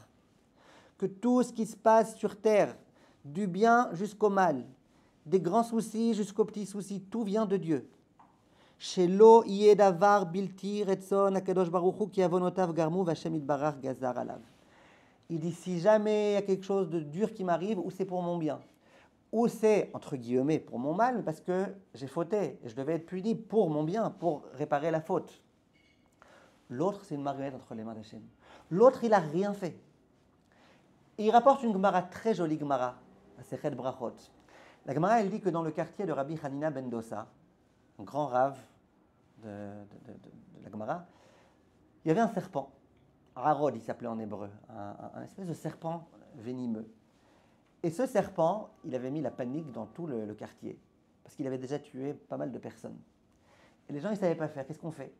Que tout ce qui se passe sur terre, du bien jusqu'au mal, des grands soucis jusqu'aux petits soucis, tout vient de Dieu. Shelo yeh davar bilti retzon akadosh baruch hu ki avonotav garmu v'Hashem itbarach gazar alav. Il dit si jamais il y a quelque chose de dur qui m'arrive, ou c'est pour mon bien, ou c'est entre guillemets pour mon mal, parce que j'ai fauté et je devais être puni pour mon bien, pour réparer la faute. L'autre, c'est une marionnette entre les mains d'Hachem. L'autre, il n'a rien fait. Et il rapporte une Gemara, très jolie Gemara, à Sechet Brachot. La Gemara, elle dit que dans le quartier de Rabbi Hanina ben Dosa, un grand rave de la Gemara, il y avait un serpent. Arod, il s'appelait en hébreu, un espèce de serpent venimeux. Et ce serpent, il avait mis la panique dans tout le quartier, parce qu'il avait déjà tué pas mal de personnes. Et les gens, ils ne savaient pas faire. Qu'est-ce qu'on fait?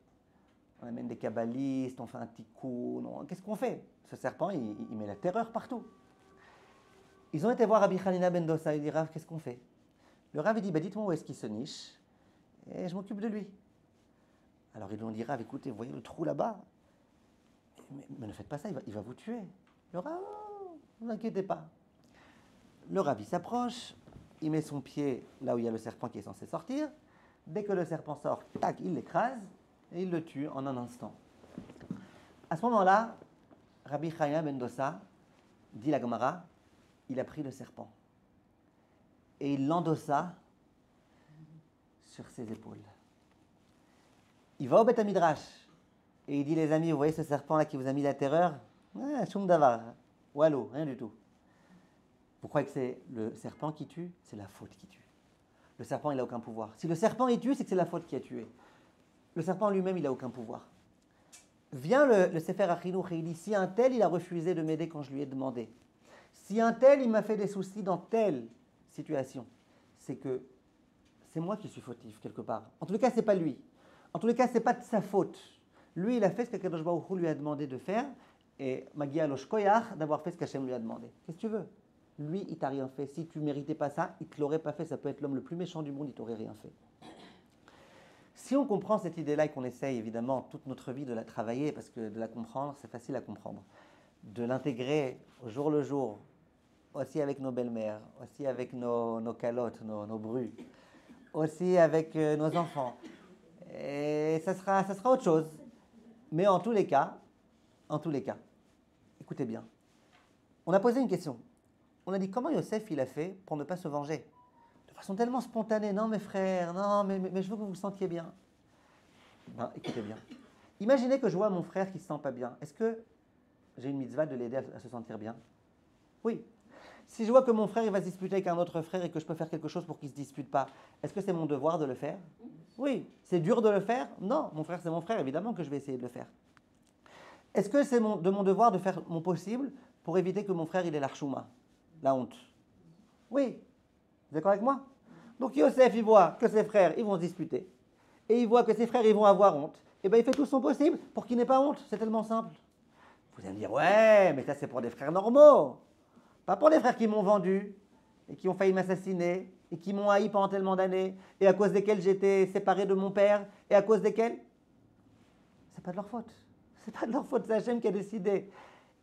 on amène des kabbalistes, on fait un tikkun, qu'est-ce qu'on fait? Ce serpent, il met la terreur partout. Ils ont été voir Rabbi Hanina ben Dosa, il dit Rav, qu'est-ce qu'on fait? Le Rav il dit, dites-moi où est-ce qu'il se niche, et je m'occupe de lui. Alors ils lui ont dit, Rav, écoutez, vous voyez le trou là-bas? Mais ne faites pas ça, il va vous tuer. Le Rav, ne vous inquiétez pas. Le Rav il s'approche, il met son pied là où il y a le serpent qui est censé sortir. Dès que le serpent sort, tac, il l'écrase et il le tue en un instant. À ce moment-là, Rabbi Hanina ben Dosa, dit la Gemara, il a pris le serpent et il l'endossa sur ses épaules. Il va au Beth Midrash et il dit, les amis, vous voyez ce serpent-là qui vous a mis la terreur? Shum davar, wallo, rien du tout. Vous croyez que c'est le serpent qui tue? C'est la faute qui tue. Le serpent, il n'a aucun pouvoir. Si le serpent est tué, c'est que c'est la faute qui a tué. Le serpent lui-même, il n'a aucun pouvoir. Vient le Sefer HaChinuch et il dit, si un tel, il a refusé de m'aider quand je lui ai demandé. Si un tel, il m'a fait des soucis dans telle situation, c'est que c'est moi qui suis fautif quelque part. En tous les cas, ce n'est pas lui. En tous les cas, ce n'est pas de sa faute. Lui, il a fait ce qu'Akadosh Baruch Hu lui a demandé de faire, et Magia Losh Koyach d'avoir fait ce qu'Hachem lui a demandé. Qu'est-ce que tu veux? Lui, il t'a rien fait. Si tu ne méritais pas ça, il ne te l'aurait pas fait. Ça peut être l'homme le plus méchant du monde, il t'aurait rien fait. Si on comprend cette idée-là et qu'on essaye évidemment toute notre vie de la travailler, parce que de la comprendre, c'est facile à comprendre, de l'intégrer au jour le jour, aussi avec nos belles-mères, aussi avec nos calottes, nos brus, aussi avec nos enfants. Et ça sera autre chose. Mais en tous les cas, écoutez bien, on a posé une question. On a dit comment Yosef il a fait pour ne pas se venger? De façon tellement spontanée. Non mes frères, non mais je veux que vous vous sentiez bien. Ben, écoutez bien. Imaginez que je vois mon frère qui ne se sent pas bien. Est-ce que j'ai une mitzvah de l'aider à se sentir bien? Oui. Si je vois que mon frère il va se disputer avec un autre frère et que je peux faire quelque chose pour qu'il ne se dispute pas, est-ce que c'est mon devoir de le faire? Oui. C'est dur de le faire? Non. Mon frère, c'est mon frère, évidemment que je vais essayer de le faire. Est-ce que c'est de mon devoir de faire mon possible pour éviter que mon frère il ait l'archouma, la honte? Oui. Vous êtes d'accord avec moi? Donc Yosef, il voit que ses frères, ils vont se disputer. Et il voit que ses frères, ils vont avoir honte. Et bien, il fait tout son possible pour qu'il n'ait pas honte. C'est tellement simple. Vous allez me dire, ouais, mais ça, c'est pour des frères normaux. Pas pour des frères qui m'ont vendu et qui ont failli m'assassiner et qui m'ont haï pendant tellement d'années et à cause desquels j'étais séparé de mon père et à cause desquels... C'est pas de leur faute. C'est pas de leur faute. C'est Hachem qui a décidé.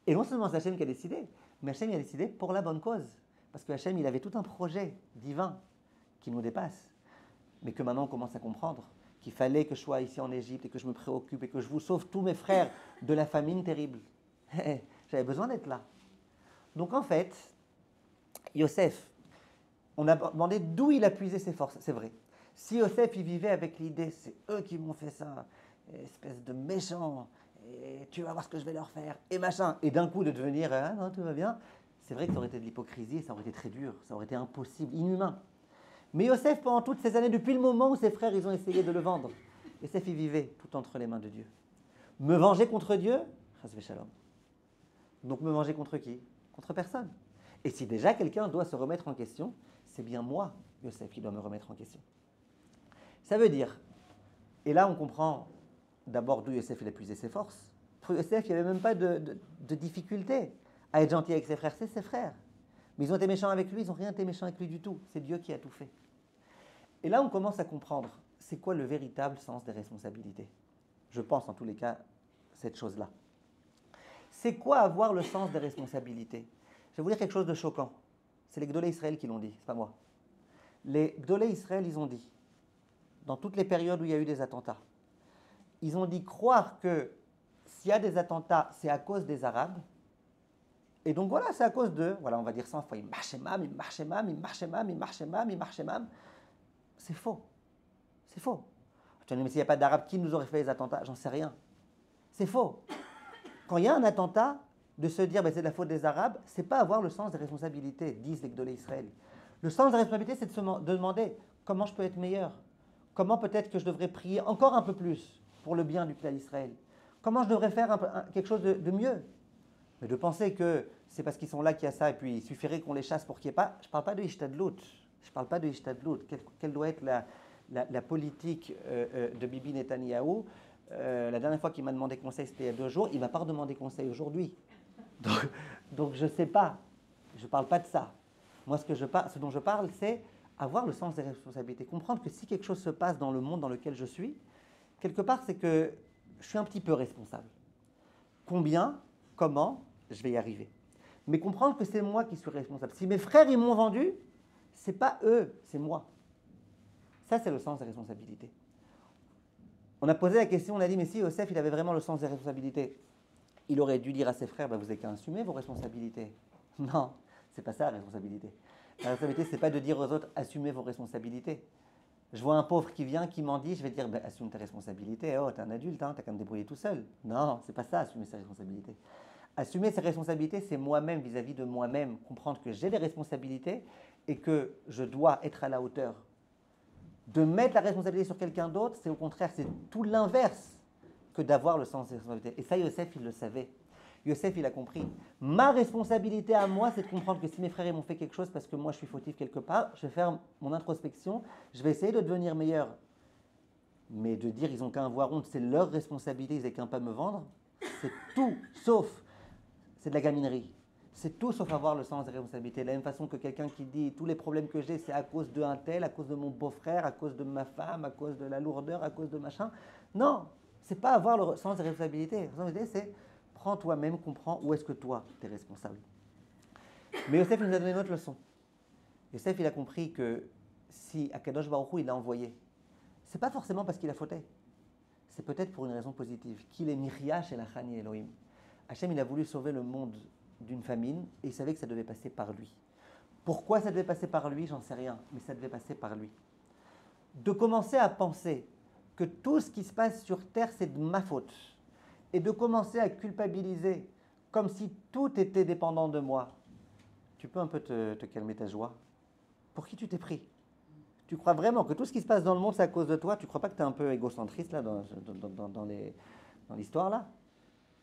Et non seulement c'est Hachem qui a décidé, mais Hachem il a décidé pour la bonne cause. Parce que Hachem, il avait tout un projet divin qui nous dépasse. Mais que maintenant on commence à comprendre qu'il fallait que je sois ici en Égypte et que je me préoccupe et que je vous sauve tous mes frères de la famine terrible. J'avais besoin d'être là. Donc en fait, Yosef, on a demandé d'où il a puisé ses forces, c'est vrai. Si Yosef il vivait avec l'idée, c'est eux qui m'ont fait ça, espèce de méchant, et tu vas voir ce que je vais leur faire, et machin, et d'un coup de devenir, ah non, tout va bien, c'est vrai que ça aurait été de l'hypocrisie, ça aurait été très dur, ça aurait été impossible, inhumain. Mais Yosef, pendant toutes ces années, depuis le moment où ses frères ils ont essayé de le vendre, Yosef il vivait tout entre les mains de Dieu. Me venger contre Dieu, chas v'shalom. Donc me venger contre qui? Contre personne. Et si déjà quelqu'un doit se remettre en question, c'est bien moi, Yosef, qui dois me remettre en question. Ça veut dire, et là on comprend d'abord d'où Yosef il a puisé ses forces. Pour Yosef, il n'y avait même pas de difficulté à être gentil avec ses frères, c'est ses frères. Mais ils ont été méchants avec lui, ils n'ont rien été méchants avec lui du tout. C'est Dieu qui a tout fait. Et là, on commence à comprendre, c'est quoi le véritable sens des responsabilités. Je pense, en tous les cas, cette chose-là. C'est quoi avoir le sens des responsabilités? Je vais vous dire quelque chose de choquant. C'est les Gdolé Israël qui l'ont dit, c'est pas moi. Les Gdolé Israël, ils ont dit, dans toutes les périodes où il y a eu des attentats, ils ont dit croire que s'il y a des attentats, c'est à cause des Arabes. Et donc voilà, c'est à cause de, voilà, on va dire 100 fois, c'est faux. C'est faux. Tu vas me dire, mais s'il n'y a pas d'Arabes, qui nous aurait fait les attentats? J'en sais rien. C'est faux. Quand il y a un attentat, de se dire, ben, c'est de la faute des Arabes, c'est pas avoir le sens des responsabilités, disent les Gdolé Israël. Le sens des responsabilités, c'est de se demander comment je peux être meilleur. Comment peut-être que je devrais prier encore un peu plus pour le bien du peuple d'Israël. Comment je devrais faire quelque chose de mieux. Mais de penser que c'est parce qu'ils sont là qu'il y a ça, et puis il suffirait qu'on les chasse pour qu'il n'y ait pas... Je ne parle pas de Ishtadlout. Je ne parle pas de Ishtadlout. Quelle doit être la politique de Bibi Netanyahou La dernière fois qu'il m'a demandé conseil, c'était il y a 2 jours. Il ne m'a pas redemandé conseil aujourd'hui. Donc je ne sais pas. Je ne parle pas de ça. Moi, ce dont je parle, c'est avoir le sens des responsabilités. Comprendre que si quelque chose se passe dans le monde dans lequel je suis, quelque part, c'est que je suis un petit peu responsable. Combien, comment, je vais y arriver. Mais comprendre que c'est moi qui suis responsable. Si mes frères, ils m'ont vendu, ce n'est pas eux, c'est moi. Ça, c'est le sens des responsabilités. On a posé la question, on a dit, mais si Yosef, il avait vraiment le sens des responsabilités, il aurait dû dire à ses frères, vous n'avez qu'à assumer vos responsabilités. Non, ce n'est pas ça la responsabilité. La responsabilité, ce n'est pas de dire aux autres, assumez vos responsabilités. Je vois un pauvre qui vient, qui m'en dit, je vais dire, assume tes responsabilités. Oh, t'es un adulte, hein, t'as qu'à me débrouiller tout seul. Non, c'est pas ça, assumer ses responsabilités. Assumer ses responsabilités, c'est moi-même vis-à-vis de moi-même, comprendre que j'ai des responsabilités et que je dois être à la hauteur. De mettre la responsabilité sur quelqu'un d'autre, c'est au contraire, c'est tout l'inverse que d'avoir le sens des responsabilités. Et ça, Yosef, il le savait. Yosef, il a compris. Ma responsabilité à moi, c'est de comprendre que si mes frères ils m'ont fait quelque chose parce que moi je suis fautif quelque part, je vais faire mon introspection, je vais essayer de devenir meilleur. Mais de dire ils n'ont qu'à avoir honte, c'est leur responsabilité, ils n'ont qu'à pas me vendre, c'est tout sauf, c'est de la gaminerie. C'est tout sauf avoir le sens des responsabilités. De la même façon que quelqu'un qui dit tous les problèmes que j'ai, c'est à cause d'un tel, à cause de mon beau-frère, à cause de ma femme, à cause de la lourdeur, à cause de machin. Non, c'est pas avoir le sens des responsabilités. La responsabilité, c'est prends toi-même, comprends où est-ce que toi, tu es responsable. Mais Yosef, il nous a donné une autre leçon. Yosef, il a compris que si Akadosh Baruch Hu, il l'a envoyé, c'est pas forcément parce qu'il a fauté. C'est peut-être pour une raison positive. Qu'il est Miriach et la Chani Elohim. Hachem, il a voulu sauver le monde d'une famine et il savait que ça devait passer par lui. Pourquoi ça devait passer par lui, j'en sais rien, mais ça devait passer par lui. De commencer à penser que tout ce qui se passe sur Terre, c'est de ma faute, et de commencer à culpabiliser comme si tout était dépendant de moi, tu peux un peu te calmer ta joie. Pour qui tu t'es pris? Tu crois vraiment que tout ce qui se passe dans le monde, c'est à cause de toi? Tu ne crois pas que tu es un peu égocentriste là, dans l'histoire là?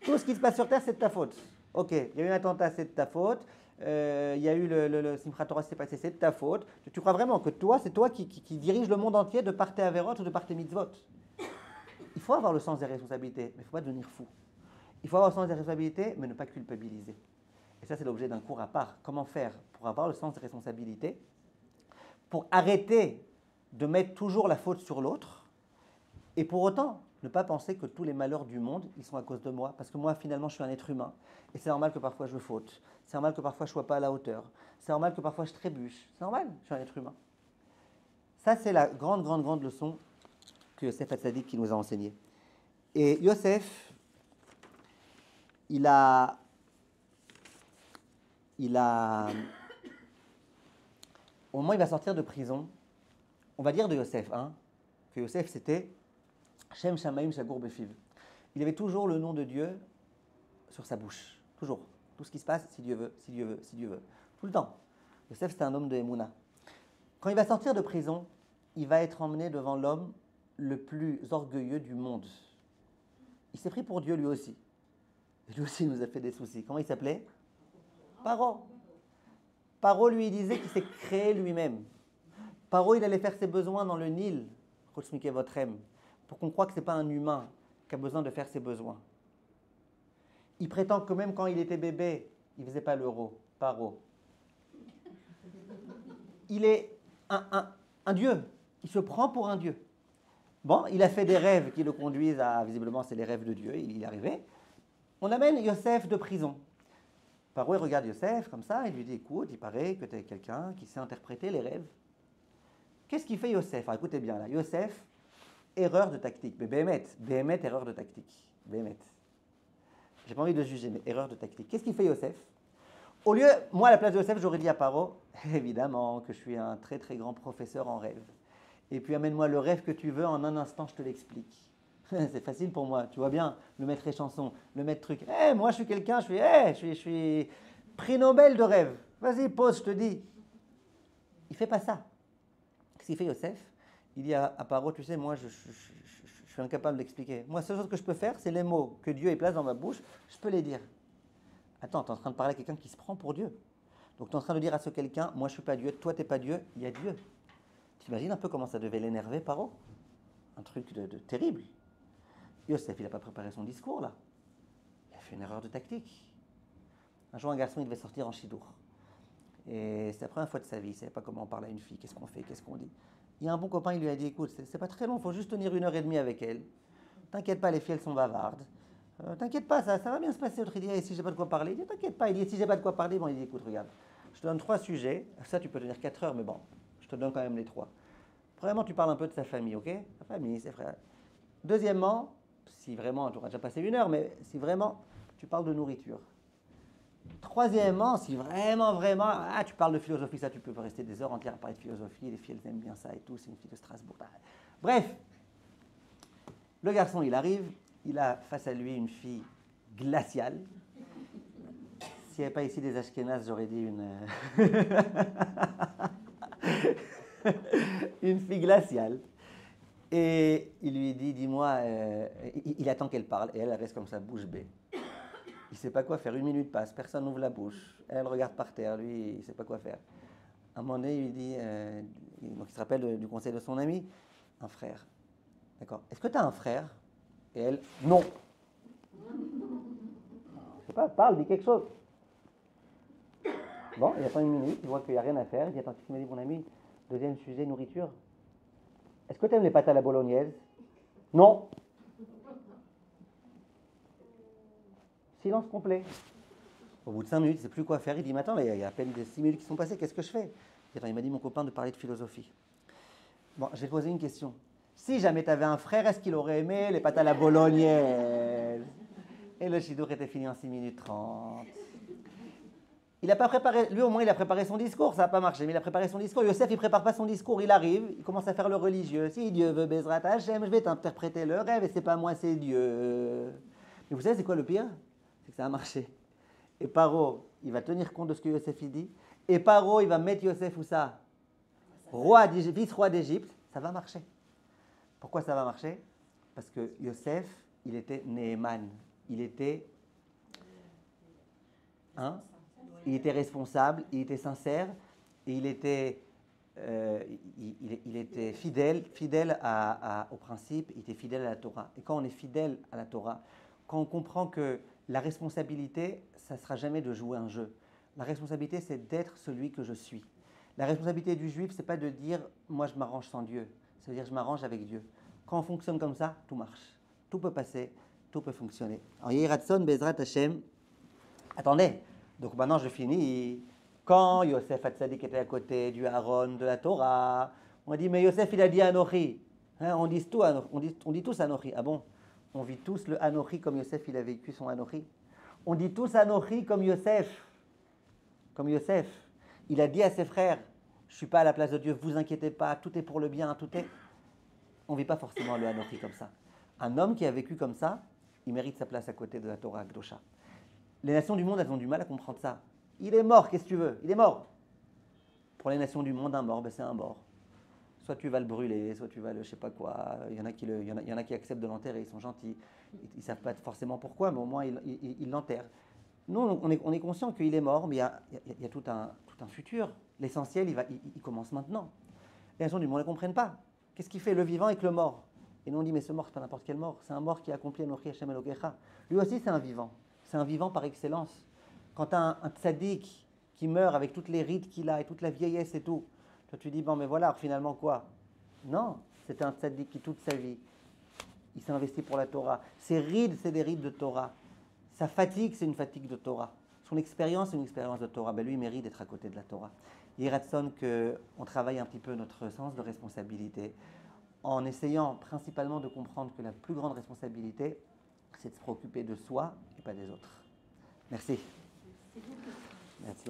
Tout ce qui se passe sur Terre, c'est de ta faute. Ok, il y a eu un attentat, c'est de ta faute. Il y a eu le Simchat Torah, c'est passé, c'est de ta faute. Tu crois vraiment que toi, c'est toi qui dirige le monde entier de par tes avérots ou de par tes mitzvot? Il faut avoir le sens des responsabilités, mais il ne faut pas devenir fou. Il faut avoir le sens des responsabilités, mais ne pas culpabiliser. Et ça, c'est l'objet d'un cours à part. Comment faire pour avoir le sens des responsabilités, pour arrêter de mettre toujours la faute sur l'autre, et pour autant, ne pas penser que tous les malheurs du monde, ils sont à cause de moi. Parce que moi, finalement, je suis un être humain. Et c'est normal que parfois je faute. C'est normal que parfois je ne sois pas à la hauteur. C'est normal que parfois je trébuche. C'est normal, je suis un être humain. Ça, c'est la grande, grande, grande leçon que Yosef Hatzadik qui nous a enseignée. Et Yosef, il a, au moment où il va sortir de prison, on va dire de Yosef, que Yosef c'était Shem Shamaim Shagur Befiv. Il avait toujours le nom de Dieu sur sa bouche, toujours. Tout ce qui se passe, si Dieu veut, si Dieu veut, si Dieu veut. Tout le temps. Yosef c'était un homme de Emouna. Quand il va sortir de prison, il va être emmené devant l'homme le plus orgueilleux du monde. Il s'est pris pour Dieu lui aussi. Et lui aussi, il nous a fait des soucis. Comment il s'appelait? Paro. Paro, lui, il disait qu'il s'est créé lui-même. Paro, il allait faire ses besoins dans le Nil, pour qu'on croie que ce n'est pas un humain qui a besoin de faire ses besoins. Il prétend que même quand il était bébé, il ne faisait pas l'euro. Paro. Il est un dieu. Il se prend pour un dieu. Bon, il a fait des rêves qui le conduisent à, visiblement, c'est les rêves de Dieu, il y est arrivé. On amène Yosef de prison. Paro, il regarde Yosef comme ça, il lui dit, écoute, il paraît que tu es quelqu'un qui sait interpréter les rêves. Qu'est-ce qu'il fait Yosef? Alors, écoutez bien là, Yosef, erreur de tactique. Mais Béhémet, erreur de tactique. Béhémet. J'ai pas envie de juger, mais erreur de tactique. Qu'est-ce qu'il fait Yosef? Au lieu, moi à la place de Yosef, j'aurais dit à Paro, évidemment que je suis un très très grand professeur en rêve. Et puis amène-moi le rêve que tu veux, en un instant je te l'explique. C'est facile pour moi, tu vois bien, le maître chanson, le maître truc. Moi je suis quelqu'un, je suis prix Nobel de rêve. Vas-y, pose, je te dis. Il fait pas ça. Qu'est-ce qu'il fait Yosef? Il dit à Paro, tu sais, moi je suis incapable d'expliquer. Moi, la seule chose que je peux faire, c'est les mots que Dieu ait place dans ma bouche, je peux les dire. Attends, tu es en train de parler à quelqu'un qui se prend pour Dieu. Donc tu es en train de dire à ce quelqu'un, moi je ne suis pas Dieu, toi tu n'es pas Dieu, il y a Dieu. T'imagines un peu comment ça devait l'énerver, Paro? Un truc de terrible. Yosef, il n'a pas préparé son discours là. Il a fait une erreur de tactique. Un jour, un garçon, il devait sortir en chidour. Et c'était la première fois de sa vie. Il ne savait pas comment on parle à une fille, qu'est-ce qu'on fait, qu'est-ce qu'on dit. Il y a un bon copain, il lui a dit, écoute, c'est pas très long, il faut juste tenir 1 heure et demie avec elle. T'inquiète pas, les filles, elles sont bavardes. T'inquiète pas, ça va bien se passer. L'autre, il dit, et si j'ai pas de quoi parler, il dit, t'inquiète pas. Il dit, si j'ai pas de quoi parler, bon, il dit, écoute, regarde, je te donne 3 sujets. Ça, tu peux tenir 4 heures, mais bon, je te donne quand même les 3. Premièrement, tu parles un peu de sa famille, ok? Sa famille, ses frères. Deuxièmement, si vraiment, tu auras déjà passé 1 heure, mais si vraiment, tu parles de nourriture. Troisièmement, si vraiment, tu parles de philosophie, ça, tu peux rester des heures entières à parler de philosophie, les filles, elles aiment bien ça et tout, c'est une fille de Strasbourg. Bref, le garçon, il arrive, il a face à lui une fille glaciale. S'il n'y avait pas ici des Ashkénazes, j'aurais dit une fille glaciale. Et il lui dit, dis-moi, il attend qu'elle parle, et elle reste comme ça, bouche bée. Il ne sait pas quoi faire, 1 minute passe, personne n'ouvre la bouche. Elle regarde par terre, lui, il ne sait pas quoi faire. À un moment donné, il lui dit, donc il se rappelle du conseil de son ami, un frère. D'accord. Est-ce que tu as un frère? Et elle, non. Je ne sais pas, parle, dis quelque chose. Bon, il attend 1 minute, il voit qu'il n'y a rien à faire. Il dit, attends, tu m'as dit, mon ami, deuxième sujet, nourriture. Est-ce que tu aimes les pâtes à la bolognaise? Non. Silence complet. Au bout de 5 minutes, il ne sait plus quoi faire. Il dit, mais attends, il y a à peine 6 minutes qui sont passées, qu'est-ce que je fais? Il m'a dit, mon copain, de parler de philosophie. Bon, je vais te poser une question. Si jamais tu avais un frère, est-ce qu'il aurait aimé les pâtes à la bolognaise? Et le chidour était fini en 6 minutes 30. Il n'a pas préparé, lui au moins il a préparé son discours, ça n'a pas marché, mais il a préparé son discours. Yosef, il ne prépare pas son discours, il arrive, il commence à faire le religieux. Si Dieu veut Bezrat Hashem, je vais t'interpréter le rêve et c'est pas moi, c'est Dieu. Mais vous savez, c'est quoi le pire? C'est que ça a marché. Et Paro, il va tenir compte de ce que Yosef il dit. Et Paro, il va mettre Yosef où ça? Vice-roi d'Égypte, ça va marcher. Pourquoi ça va marcher? Parce que Yosef, il était Neeman. Il était responsable, il était sincère, et il était fidèle au principe, il était fidèle à la Torah. Et quand on est fidèle à la Torah, quand on comprend que la responsabilité, ça ne sera jamais de jouer un jeu. La responsabilité, c'est d'être celui que je suis. La responsabilité du juif, ce n'est pas de dire « moi, je m'arrange sans Dieu ». Ça veut dire « je m'arrange avec Dieu ». Quand on fonctionne comme ça, tout marche. Tout peut passer, tout peut fonctionner. Alors, Yehiratson, Bezrat Hashem. Attendez, donc maintenant je finis. Quand Yosef Hatzadik était à côté du Aaron, de la Torah, on dit « mais Yosef, il a dit Anochi ». On dit tous Anochi. Ah bon? On vit tous le Anochi comme Yosef, il a vécu son Anochi. On dit tous Anochi comme Yosef. Comme Yosef. Il a dit à ses frères, je ne suis pas à la place de Dieu, vous inquiétez pas, tout est pour le bien, tout est... On ne vit pas forcément le Anochi comme ça. Un homme qui a vécu comme ça, il mérite sa place à côté de la Torah Akdosha. Les nations du monde, elles ont du mal à comprendre ça. Il est mort, qu'est-ce que tu veux? Il est mort. Pour les nations du monde, un mort, ben c'est un mort. Soit tu vas le brûler, soit tu vas le je sais pas quoi. Il y en a qui acceptent de l'enterrer, ils sont gentils. Ils ne savent pas forcément pourquoi, mais au moins ils l'enterrent. Nous, on est conscient qu'il est mort, mais il y a tout un futur. L'essentiel, il commence maintenant. Les nations du monde ne comprennent pas. Qu'est-ce qui fait le vivant avec le mort? Et nous on dit, mais ce mort, ce n'est pas n'importe quel mort. C'est un mort qui a accompli Anochi Hashem Elokecha. Lui aussi, c'est un vivant. C'est un vivant par excellence. Quand tu as un tzaddik qui meurt avec toutes les rides qu'il a et toute la vieillesse et tout, toi tu dis, bon, mais voilà, finalement quoi? Non, c'était un tzaddik qui, toute sa vie, il s'est investi pour la Torah. Ses rides, c'est des rides de Torah. Sa fatigue, c'est une fatigue de Torah. Son expérience, c'est une expérience de Torah. Ben, lui, il mérite d'être à côté de la Torah. Il est qu'on travaille un petit peu notre sens de responsabilité en essayant principalement de comprendre que la plus grande responsabilité, c'est de se préoccuper de soi et pas des autres. Merci. Merci.